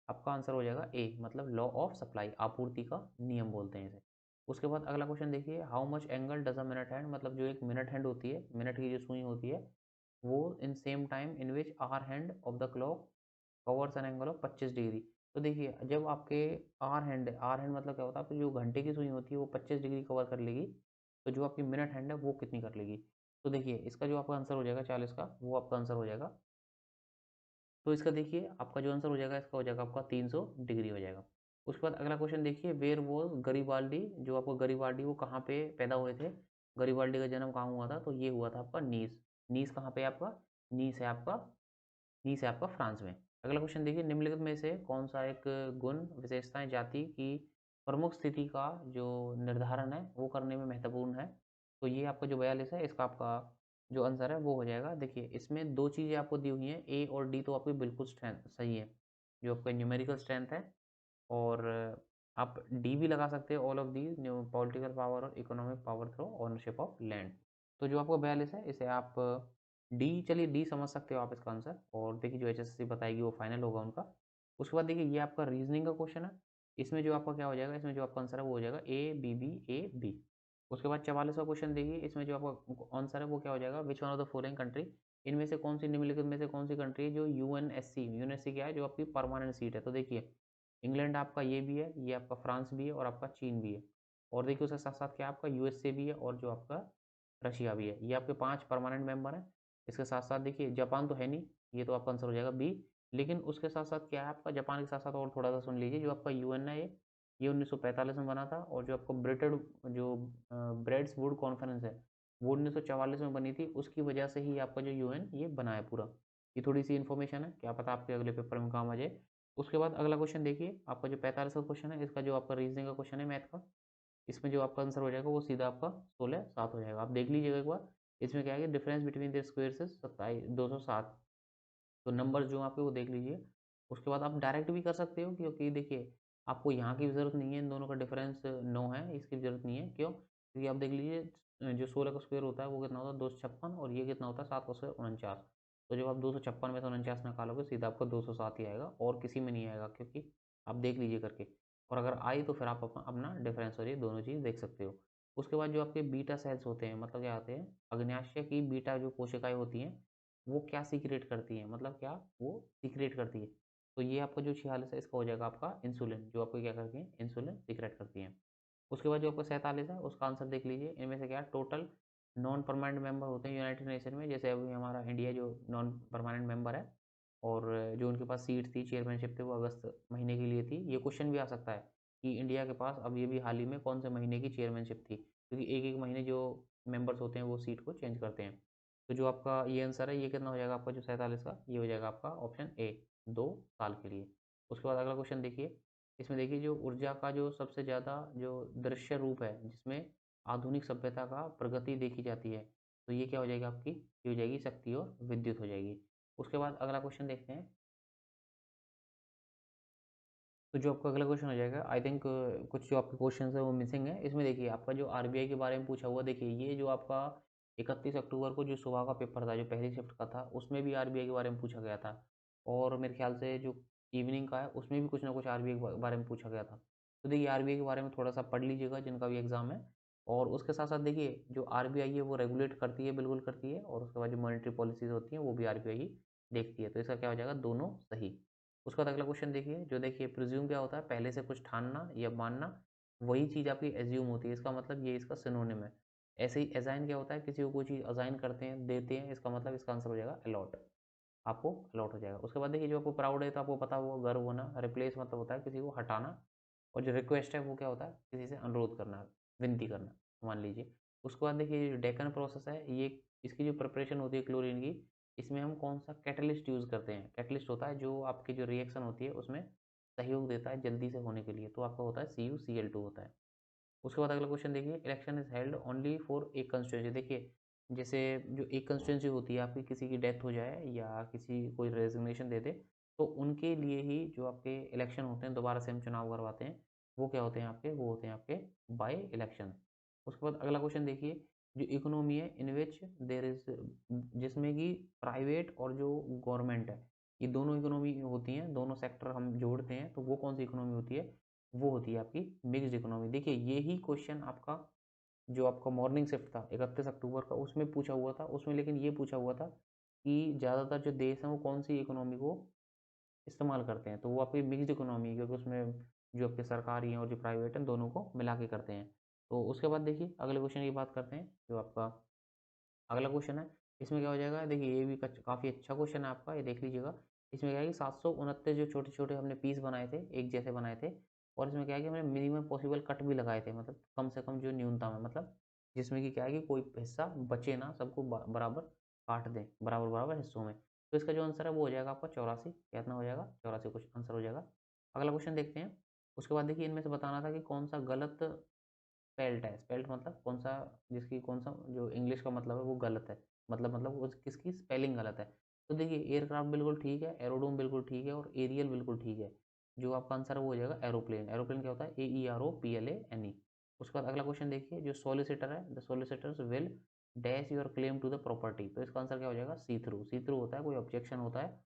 आपका आंसर हो जाएगा ए, मतलब लॉ ऑफ सप्लाई, आपूर्ति का नियम बोलते हैं इसे। उसके बाद अगला क्वेश्चन देखिए, how much angle does a minute hand, मतलब जो एक मिनट हैंड होती है, मिनट की जो सुई होती है, वो in same time in which hour hand of the clock covers an angle of 25 degree. तो देखिए जब आपके आर हैंड मतलब क्या होता है, आपकी जो घंटे की सुई होती है वो 25 डिग्री कवर कर लेगी, तो जो आपकी मिनट हैंड है वो कितनी कर लेगी? तो देखिए इसका जो आपका आंसर हो जाएगा 40 का, वो आपका आंसर हो जाएगा। तो इसका देखिए आपका जो आंसर हो जाएगा, इसका हो जाएगा आपका 300 डिग्री हो जाएगा। उसके बाद अगला क्वेश्चन देखिए, वेयर वॉज गरीबाल्डी, जो आपको गरीबाल्डी वो कहाँ पे पैदा हुए थे? गरीबाल्डी का जन्म कहाँ हुआ था? तो ये हुआ था आपका नीस। नीस कहाँ पे है आपका? नीस है आपका, नीस है आपका फ्रांस में। अगला क्वेश्चन देखिए, निम्नलिखित में से कौन सा एक गुण विशेषताएं जाति की प्रमुख स्थिति का जो निर्धारण है वो करने में महत्वपूर्ण है? तो ये आपका जो 42 है, इसका आपका जो आंसर है वो हो जाएगा। देखिए इसमें दो चीज़ें आपको दी हुई हैं, ए और डी, तो आपकी बिल्कुल स्ट्रेंथ सही है, जो आपका न्यूमेरिकल स्ट्रेंथ है। और आप डी भी लगा सकते हो, all of the political power और economic power through ownership of land. तो जो आपका 42 है, इसे आप डी, चलिए डी समझ सकते हो आप इसका आंसर, और देखिए जो एचएसएससी बताएगी वो फाइनल होगा उनका। उसके बाद देखिए ये आपका रीजनिंग का क्वेश्चन है, इसमें जो आपका क्या हो जाएगा, इसमें जो आपका आंसर है वो हो जाएगा A B B A B. उसके बाद 44वां क्वेश्चन देखिए, इसमें जो आपका आंसर है वो क्या हो जाएगा, which one of the following country, इनमें से कौन सी, निम्नलिखित में से कौन सी कंट्री है जो यूएनएससी, यूएनएससी क्या है, जो आपकी परमानेंट सीट है? तो देखिए इंग्लैंड आपका ये भी है, ये आपका फ्रांस भी है और आपका चीन भी है, और देखिए उसके साथ साथ क्या आपका यूएसए भी है और जो आपका रशिया भी है। ये आपके 5 परमानेंट मेंबर हैं। इसके साथ साथ देखिए जापान तो है नहीं, ये तो आपका आंसर हो जाएगा बी। लेकिन उसके साथ साथ क्या है आपका, जापान के साथ साथ और थोड़ा सा सुन लीजिए, जो आपका यूएन है ये 1945 में बना था, और जो आपको ब्रिटेड जो ब्रेड्स वुड कॉन्फ्रेंस है वो 1944 में बनी थी, उसकी वजह से ही आपका जो यूएन ये बना है पूरा। ये थोड़ी सी इन्फॉर्मेशन है, क्या पता आपके अगले पेपर में काम आ जाए। उसके बाद अगला क्वेश्चन देखिए, आपका जो 45 का क्वेश्चन है, इसका जो आपका रीजनिंग का क्वेश्चन है मैथ का, इसमें जो आपका आंसर हो जाएगा वो सीधा आपका 16/7 हो जाएगा। आप देख लीजिएगा एक बार, इसमें क्या है, डिफरेंस बिटवीन द स्क्वायर से 207, तो नंबर जो आपके वो देख लीजिए। उसके बाद आप डायरेक्ट भी कर सकते हो, क्योंकि देखिए आपको यहाँ की भी ज़रूरत नहीं है, इन दोनों का डिफरेंस 9 है, इसकी भी ज़रूरत नहीं है। क्यों? क्योंकि आप देख लीजिए जो 16 का स्क्वायर होता है वो कितना होता है, 256, और ये कितना होता है, 7 का स्क्वायर 49। तो जब आप 256 में से 49 निकालोगे, सीधा आपको 207 ही आएगा, और किसी में नहीं आएगा, क्योंकि आप देख लीजिए करके। और अगर आई तो फिर आप अपना डिफरेंस और ये दोनों चीज़ देख सकते हो। उसके बाद जो आपके बीटा सेल्स होते हैं, मतलब क्या आते हैं, अग्न्याशय की बीटा जो कोशिकाएं होती हैं वो क्या सीक्रेट करती है, मतलब क्या वो सीक्रेट करती है? तो ये आपका जो 46 है, इसका हो जाएगा आपका इंसुलिन, जो आपको क्या करती है, इंसुलिन सीक्रेट करती है। उसके बाद जो आपका 47 है, उसका आंसर देख लीजिए, इनमें से क्या टोटल नॉन परमानेंट मेंबर होते हैं यूनाइटेड नेशन में, जैसे अभी हमारा इंडिया जो नॉन परमानेंट मेंबर है, और जो उनके पास सीट थी, चेयरमैनशिप थी, वो अगस्त महीने के लिए थी। ये क्वेश्चन भी आ सकता है कि इंडिया के पास अब ये भी हाल ही में कौन से महीने की चेयरमैनशिप थी, क्योंकि एक एक महीने जो मेंबर्स होते हैं वो सीट को चेंज करते हैं। तो जो आपका ये आंसर है, ये कितना हो जाएगा आपका जो 47 का, ये हो जाएगा आपका ऑप्शन ए, 2 साल के लिए। उसके बाद अगला क्वेश्चन देखिए, इसमें देखिए जो ऊर्जा का जो सबसे ज़्यादा जो दृश्य रूप है, जिसमें आधुनिक सभ्यता का प्रगति देखी जाती है, तो ये क्या हो जाएगी आपकी, ये हो जाएगी शक्ति और विद्युत हो जाएगी। उसके बाद अगला क्वेश्चन देखते हैं, तो जो आपका अगला क्वेश्चन हो जाएगा, आई थिंक कुछ जो आपके क्वेश्चन है वो मिसिंग है। इसमें देखिए आपका जो आरबीआई के बारे में पूछा हुआ, देखिए ये जो आपका 31 अक्टूबर को जो सुबह का पेपर था, जो पहली शिफ्ट का था, उसमें भी आरबीआई के बारे में पूछा गया था, और मेरे ख्याल से जो इवनिंग का है उसमें भी कुछ ना कुछ आरबीआई के बारे में पूछा गया था। तो देखिए आरबीआई के बारे में थोड़ा सा पढ़ लीजिएगा जिनका भी एग्जाम है। और उसके साथ साथ देखिए जो आरबीआई है वो रेगुलेट करती है, बिल्कुल करती है, और उसके बाद जो मॉनेटरी पॉलिसीज होती हैं वो भी आरबीआई ही देखती है। तो इसका क्या हो जाएगा, दोनों सही। उसके बाद अगला क्वेश्चन देखिए, जो देखिए प्रिज्यूम क्या होता है, पहले से कुछ ठानना या मानना, वही चीज़ आपकी एज्यूम होती है, इसका मतलब ये इसका सिनोनिम है। ऐसे ही असाइन क्या होता है, किसी को कोई चीज़ असाइन करते हैं, देते हैं, इसका मतलब इसका आंसर हो जाएगा अलॉट, आपको अलॉट हो जाएगा। उसके बाद देखिए जो आपको प्राउड है, तो आपको पता होगा गर्व होना। रिप्लेस मतलब होता है किसी को हटाना, और जो रिक्वेस्ट है वो क्या होता है, किसी से अनुरोध करना, विनती करना, मान लीजिए। उसके बाद देखिए जो डेकन प्रोसेस है, ये इसकी जो प्रिपरेशन होती है क्लोरीन की, इसमें हम कौन सा कैटलिस्ट यूज़ करते हैं? कैटलिस्ट होता है जो आपकी जो रिएक्शन होती है उसमें सहयोग देता है जल्दी से होने के लिए, तो आपका होता है CuCl2 होता है। उसके बाद अगला क्वेश्चन देखिए, election is held only for a constituency. देखिए जैसे जो एक कंस्टिट्यूंसी होती है आपकी, किसी की डेथ हो जाए या किसी कोई रेजिग्नेशन दे दे, तो उनके लिए ही जो आपके इलेक्शन होते हैं, दोबारा से हम चुनाव करवाते हैं, वो क्या होते हैं आपके, वो होते हैं आपके बाय इलेक्शन। उसके बाद अगला क्वेश्चन देखिए, जो इकोनॉमी है इन विच देर इज, जिसमें कि प्राइवेट और जो गवर्नमेंट है, ये दोनों इकोनॉमी होती हैं, दोनों सेक्टर हम जोड़ते हैं, तो वो कौन सी इकोनॉमी होती है, वो होती है आपकी मिक्स्ड इकोनॉमी। देखिए यही क्वेश्चन आपका जो आपका मॉर्निंग शिफ्ट था 31 अक्टूबर का, उसमें पूछा हुआ था, उसमें लेकिन ये पूछा हुआ था कि ज़्यादातर जो देश हैं वो कौन सी इकोनॉमी को इस्तेमाल करते हैं, तो वो आपकी मिक्स्ड इकोनॉमी है, क्योंकि उसमें जो आपके सरकारी हैं और जो प्राइवेट हैं दोनों को मिला के करते हैं। तो उसके बाद देखिए अगले क्वेश्चन की बात करते हैं, जो आपका अगला क्वेश्चन है, इसमें क्या हो जाएगा, देखिए ये भी काफ़ी अच्छा क्वेश्चन है आपका, ये देख लीजिएगा। इसमें क्या है कि 729 जो छोटे छोटे हमने पीस बनाए थे, एक जैसे बनाए थे, और इसमें क्या है कि हमने मिनिमम पॉसिबल कट भी लगाए थे, मतलब कम से कम जो न्यूनतम है, मतलब जिसमें कि क्या है कि कोई हिस्सा बचे ना, सबको बराबर काट दें, बराबर बराबर हिस्सों में। तो इसका जो आंसर है वो हो जाएगा आपका 84, कितना हो जाएगा, 84 कुछ आंसर हो जाएगा। अगला क्वेश्चन देखते हैं। उसके बाद देखिए इनमें से बताना था कि कौन सा गलत स्पेल्ट है, स्पेल्ट मतलब कौन सा, जिसकी कौन सा जो इंग्लिश का मतलब है वो गलत है, मतलब वो किसकी स्पेलिंग गलत है। तो देखिए एयरक्राफ्ट बिल्कुल ठीक है, एरोडोम बिल्कुल ठीक है, और एरियल बिल्कुल ठीक है। जो आपका आंसर है वो हो जाएगा एरोप्लेन। एरोप्लेन क्या होता है, AEROPLANE। उसके बाद अगला क्वेश्चन देखिए, जो सोलिसिटर है, the solicitors will dash your claim to the property, तो इसका आंसर क्या हो जाएगा, सी थ्रू। सी थ्रू होता है कोई ऑब्जेक्शन होता है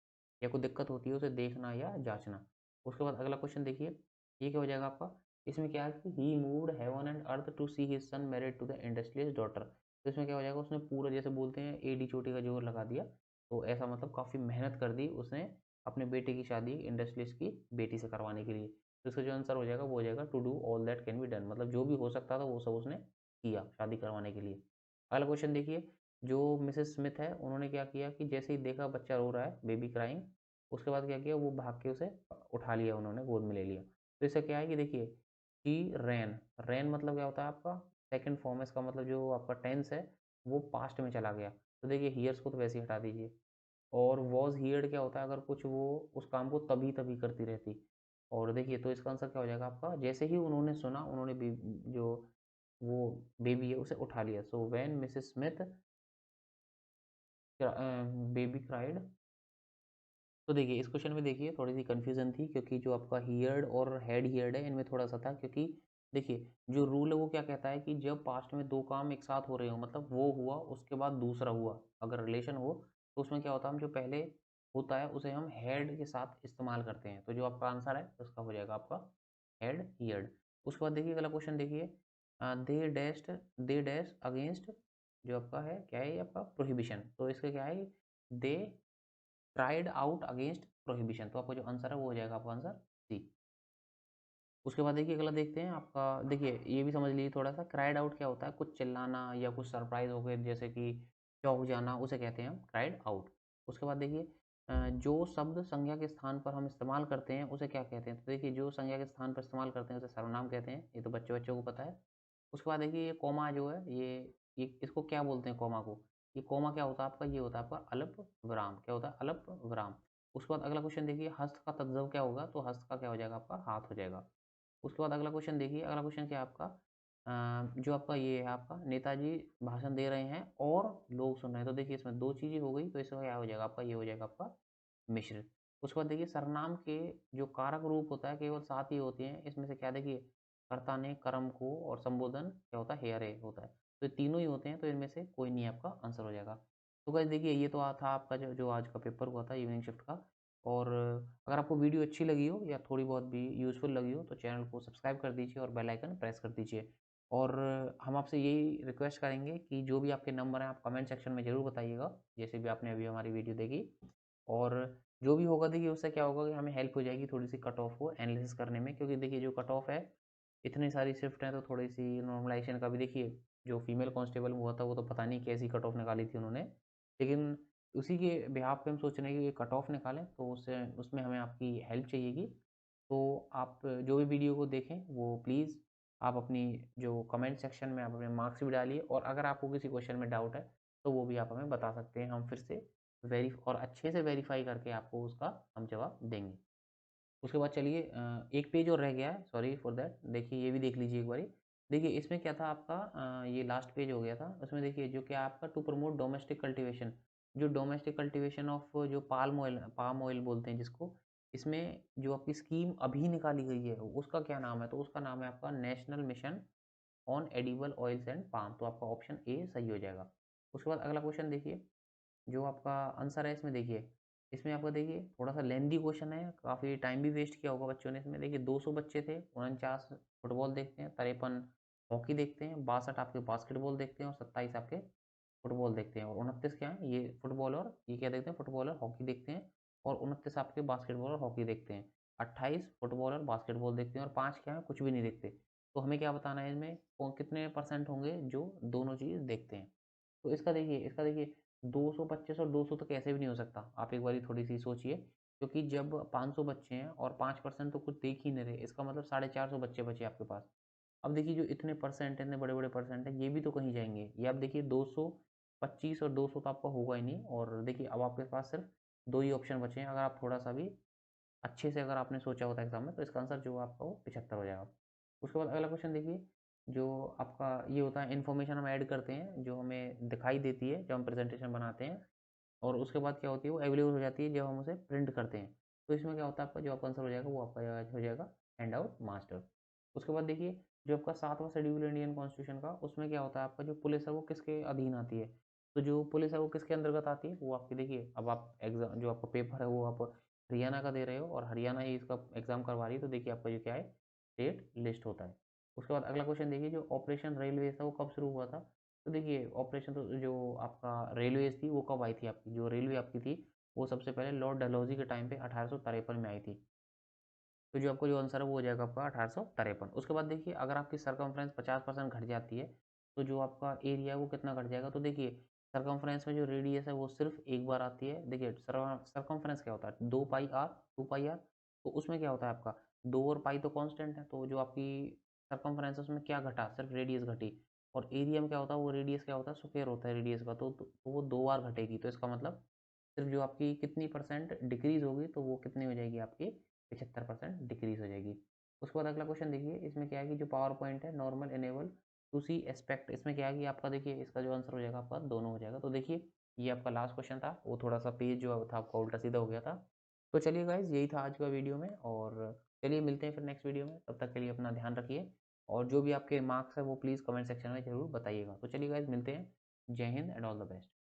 या कोई दिक्कत होती है उसे देखना या जांचना। उसके बाद अगला क्वेश्चन देखिए, ये क्या हो जाएगा आपका, इसमें क्या है कि he moved heaven and earth to see his son married to the industrious daughter, तो इसमें क्या हो जाएगा, उसने पूरा जैसे बोलते हैं एडी चोटी का जोर लगा दिया, तो ऐसा मतलब काफ़ी मेहनत कर दी उसने अपने बेटे की शादी इंडस्ट्रियलिस्ट की बेटी से करवाने के लिए। तो इसका जो आंसर हो जाएगा वो हो जाएगा to do all that can be done, मतलब जो भी हो सकता था वो सब उसने किया शादी करवाने के लिए। अगला क्वेश्चन देखिए, जो मिसेस स्मिथ है उन्होंने क्या किया कि जैसे ही देखा बच्चा रो रहा है, बेबी क्राइंग, उसके बाद क्या किया, वो भाग के उसे उठा लिया, उन्होंने गोद में ले लिया। तो इससे क्या है कि देखिए शी रैन, रैन मतलब क्या होता है आपका, सेकंड फॉर्म है इसका, मतलब जो आपका टेंस है वो पास्ट में चला गया। तो देखिए हियर्स को तो वैसे ही हटा दीजिए। और वॉज हियर्ड क्या होता है, अगर कुछ वो उस काम को तभी तभी करती रहती। और देखिए तो इसका आंसर क्या हो जाएगा आपका, जैसे ही उन्होंने सुना, उन्होंने जो वो बेबी है उसे उठा लिया। So when Mrs Smith baby cried. तो देखिए इस क्वेश्चन में देखिए थोड़ी सी कन्फ्यूजन थी, क्योंकि जो आपका हियर्ड और हेड हियर्ड है इनमें थोड़ा सा था, क्योंकि देखिए जो रूल है वो क्या कहता है कि जब पास्ट में दो काम एक साथ हो रहे हो, मतलब वो हुआ उसके बाद दूसरा हुआ, अगर रिलेशन हो, तो उसमें क्या होता है, हम जो पहले होता है उसे हम हेड के साथ इस्तेमाल करते हैं। तो जो आपका आंसर है उसका हो जाएगा आपका हेड हियर्ड। उसके बाद देखिए अगला क्वेश्चन देखिए, दे डैश अगेंस्ट, जो आपका है क्या है, ये आपका प्रोहिबिशन, तो इसका क्या है, दे क्राइड आउट अगेंस्ट प्रोहिबिशन, तो आपका जो आंसर है वो हो जाएगा आपका आंसर सी। उसके बाद देखिए अगला देखते हैं आपका, देखिए ये भी समझ लीजिए थोड़ा सा, क्राइड आउट क्या होता है, कुछ चिल्लाना या कुछ सरप्राइज हो गए, जैसे कि चौंक जाना, उसे कहते हैं हम क्राइड आउट। उसके बाद देखिए जो शब्द संज्ञा के स्थान पर हम इस्तेमाल करते हैं उसे क्या कहते हैं, तो देखिए जो संज्ञा के स्थान पर इस्तेमाल करते हैं उसे सर्वनाम कहते हैं, ये तो बच्चों बच्चों को पता है। उसके बाद देखिए ये कॉमा जो है, ये इसको क्या बोलते हैं कॉमा को, ये कॉमा क्या होता है आपका, ये होता है आपका अल्प विराम, क्या होता है, अल्प विराम। उसके बाद अगला क्वेश्चन देखिए, हस्त का तत्सम क्या होगा, तो हस्त का क्या हो जाएगा आपका, हाथ हो जाएगा। उसके बाद अगला क्वेश्चन देखिए, अगला क्वेश्चन क्या है आपका, जो आपका ये है आपका, नेताजी भाषण दे रहे हैं और लोग सुन रहे हैं, तो देखिए इसमें दो चीज़ें हो गई, तो इसमें क्या हो जाएगा आपका, ये हो जाएगा आपका मिश्रित। उसके बाद देखिए सर्वनाम के जो कारक रूप होता है केवल 7 ही होते हैं, इसमें से क्या देखिए, कर्ता ने, कर्म को, और संबोधन क्या होता है, हेयर होता है, तो ये तीनों ही होते हैं, तो इनमें से कोई नहीं आपका आंसर हो जाएगा। तो गाइस देखिए ये तो था आपका जो जो आज का पेपर हुआ था इवनिंग शिफ्ट का। और अगर आपको वीडियो अच्छी लगी हो या थोड़ी बहुत भी यूज़फुल लगी हो, तो चैनल को सब्सक्राइब कर दीजिए और बेल आइकन प्रेस कर दीजिए। और हम आपसे यही रिक्वेस्ट करेंगे कि जो भी आपके नंबर हैं आप कमेंट सेक्शन में ज़रूर बताइएगा, जैसे भी आपने अभी हमारी वीडियो देखी। और जो भी होगा देखिए उससे क्या होगा कि हमें हेल्प हो जाएगी थोड़ी सी कट ऑफ को एनालिसिस करने में, क्योंकि देखिए जो कट ऑफ है इतनी सारी शिफ्ट हैं, तो थोड़ी सी नॉर्मलाइजेशन का भी देखिए, जो फीमेल कांस्टेबल हुआ था वो तो पता नहीं कैसी कट ऑफ निकाली थी उन्होंने, लेकिन उसी के बिहाफ पे हम सोच रहे हैं कि कट ऑफ निकालें, तो उससे उसमें हमें आपकी हेल्प चाहिएगी। तो आप जो भी वीडियो को देखें वो प्लीज़ आप अपनी जो कमेंट सेक्शन में आप अपने मार्क्स भी डालिए, और अगर आपको किसी क्वेश्चन में डाउट है तो वो भी आप हमें बता सकते हैं, हम फिर से और अच्छे से वेरीफाई करके आपको उसका हम जवाब देंगे। उसके बाद चलिए एक पेज और रह गया है, सॉरी फॉर दैट, देखिए ये भी देख लीजिए एक बारी। देखिए इसमें क्या था आपका ये लास्ट पेज हो गया था। उसमें देखिए जो क्या आपका टू प्रमोट डोमेस्टिक कल्टीवेशन, जो डोमेस्टिक कल्टीवेशन ऑफ जो पाम ऑयल बोलते हैं जिसको, इसमें जो आपकी स्कीम अभी निकाली गई है उसका क्या नाम है? तो उसका नाम है आपका national mission on edible oils and palm. तो आपका ऑप्शन ए सही हो जाएगा। उसके बाद अगला क्वेश्चन देखिए, जो आपका आंसर है इसमें देखिए, इसमें आपका देखिए थोड़ा-सा लेंथी क्वेश्चन है, काफ़ी टाइम भी वेस्ट किया होगा बच्चों ने इसमें। देखिए 200 बच्चे थे, 49 फुटबॉल देखते हैं, 53 हॉकी देखते हैं, 62 आपके बास्केटबॉल देखते हैं और 27 आपके फुटबॉल देखते हैं और 29 क्या है, ये फुटबॉल और ये क्या देखते हैं, फुटबॉल और हॉकी देखते हैं और 29 आपके बास्केटबॉल और हॉकी देखते हैं। 28 फुटबॉल और बास्केटबॉल देखते हैं और 5 क्या है, कुछ भी नहीं देखते। तो हमें क्या बताना है इसमें, कितने परसेंट होंगे जो दोनों चीज़ देखते हैं। तो इसका देखिए 200 25 और 200 तो कैसे भी नहीं हो सकता। आप एक बारी थोड़ी-सी सोचिए, क्योंकि जब 500 बच्चे हैं और 5% तो कुछ देख ही नहीं रहे, इसका मतलब 450 बच्चे बचे आपके पास। अब देखिए जो इतने परसेंट हैं, इतने बड़े-बड़े परसेंट हैं, ये भी तो कहीं जाएँगे। ये आप देखिए 225 और 200 तो आपका होगा ही नहीं और देखिए अब आपके पास सिर्फ 2 ही ऑप्शन बचे हैं। अगर आप थोड़ा-सा भी अच्छे से अगर आपने सोचा होता एग्ज़ाम में, तो इसका आंसर जो आपका वो 75 हो जाएगा। उसके बाद अगला क्वेश्चन देखिए, जो आपका ये होता है इन्फॉर्मेशन हम ऐड करते हैं, जो हमें दिखाई देती है जब हम प्रेज़ेंटेशन बनाते हैं और उसके बाद क्या होती है वो अवेलेबल हो जाती है जब हम उसे प्रिंट करते हैं। तो इसमें क्या होता है आपका जो आपका आंसर हो जाएगा वो आपका हो जाएगा हैंड आउट मास्टर। उसके बाद देखिए जो आपका 7वाँ शेड्यूल है इंडियन कॉन्स्टिट्यूशन का, उसमें क्या होता है आपका जो पुलिस है वो किसके अधीन आती है? तो जो पुलिस है वो किसके अंतर्गत आती है? वो आपकी देखिए, अब आप एग्ज़ाम जो आपका पेपर है वो आप हरियाणा का दे रहे हो और हरियाणा ही इसका एग्ज़ाम करवा रही है, तो देखिए आपका जो क्या है स्टेट लिस्ट होता है। उसके बाद अगला क्वेश्चन देखिए, जो ऑपरेशन रेलवेज़ था वो कब शुरू हुआ था? तो देखिए ऑपरेशन तो जो आपका रेलवेज़ थी वो कब आई थी आपकी, जो रेलवे आपकी थी वो सबसे पहले लॉर्ड डलहौज़ी के टाइम पे 1853 में आई थी। तो जो आपका जो आंसर है वो हो जाएगा आपका 1853। उसके बाद देखिए अगर आपकी सरकमफ्रेंस 50% घट जाती है, तो जो आपका एरिया है वो कितना घट जाएगा? तो देखिए सरकमफ्रेंस में जो रेडियस है वो सिर्फ़ एक बार आती है। देखिए सरकमफ्रेंस क्या होता है? 2 पाई आर, 2 पाई आर, तो उसमें क्या होता है आपका 2 और पाई तो कांस्टेंट है, तो जो आपकी सरकमफ्रेंस है उसमें क्या घटा? सिर्फ़ रेडियस घटी। और एरिया में क्या होता है, वो रेडियस क्या होता है? स्क्वायर होता है रेडियस का, तो वो 2 बार घटेगी। तो इसका मतलब सिर्फ़ जो आपकी कितनी परसेंट डिक्रीज़ होगी, तो वो कितनी हो जाएगी आपकी 75% डिक्रीज़ हो जाएगी। उसके बाद अगला क्वेश्चन देखिए, इसमें क्या है कि जो पावर पॉइंट है normal enable to see aspect, इसमें क्या है कि आपका देखिए इसका जो आंसर हो जाएगा आपका दोनों हो जाएगा। तो देखिए ये आपका लास्ट क्वेश्चन था, वो थोड़ा-सा पेज जो था आपका उल्टा-सीधा हो गया था। तो चलिए गाइज़ यही था आज का वीडियो में और चलिए मिलते हैं फिर नेक्स्ट वीडियो में। तब तक के लिए अपना ध्यान रखिए और जो भी आपके मार्क्स हैं वो प्लीज़ कमेंट सेक्शन में ज़रूर बताइएगा। तो चलिए गाइज़ मिलते हैं। जय Hind and all the best.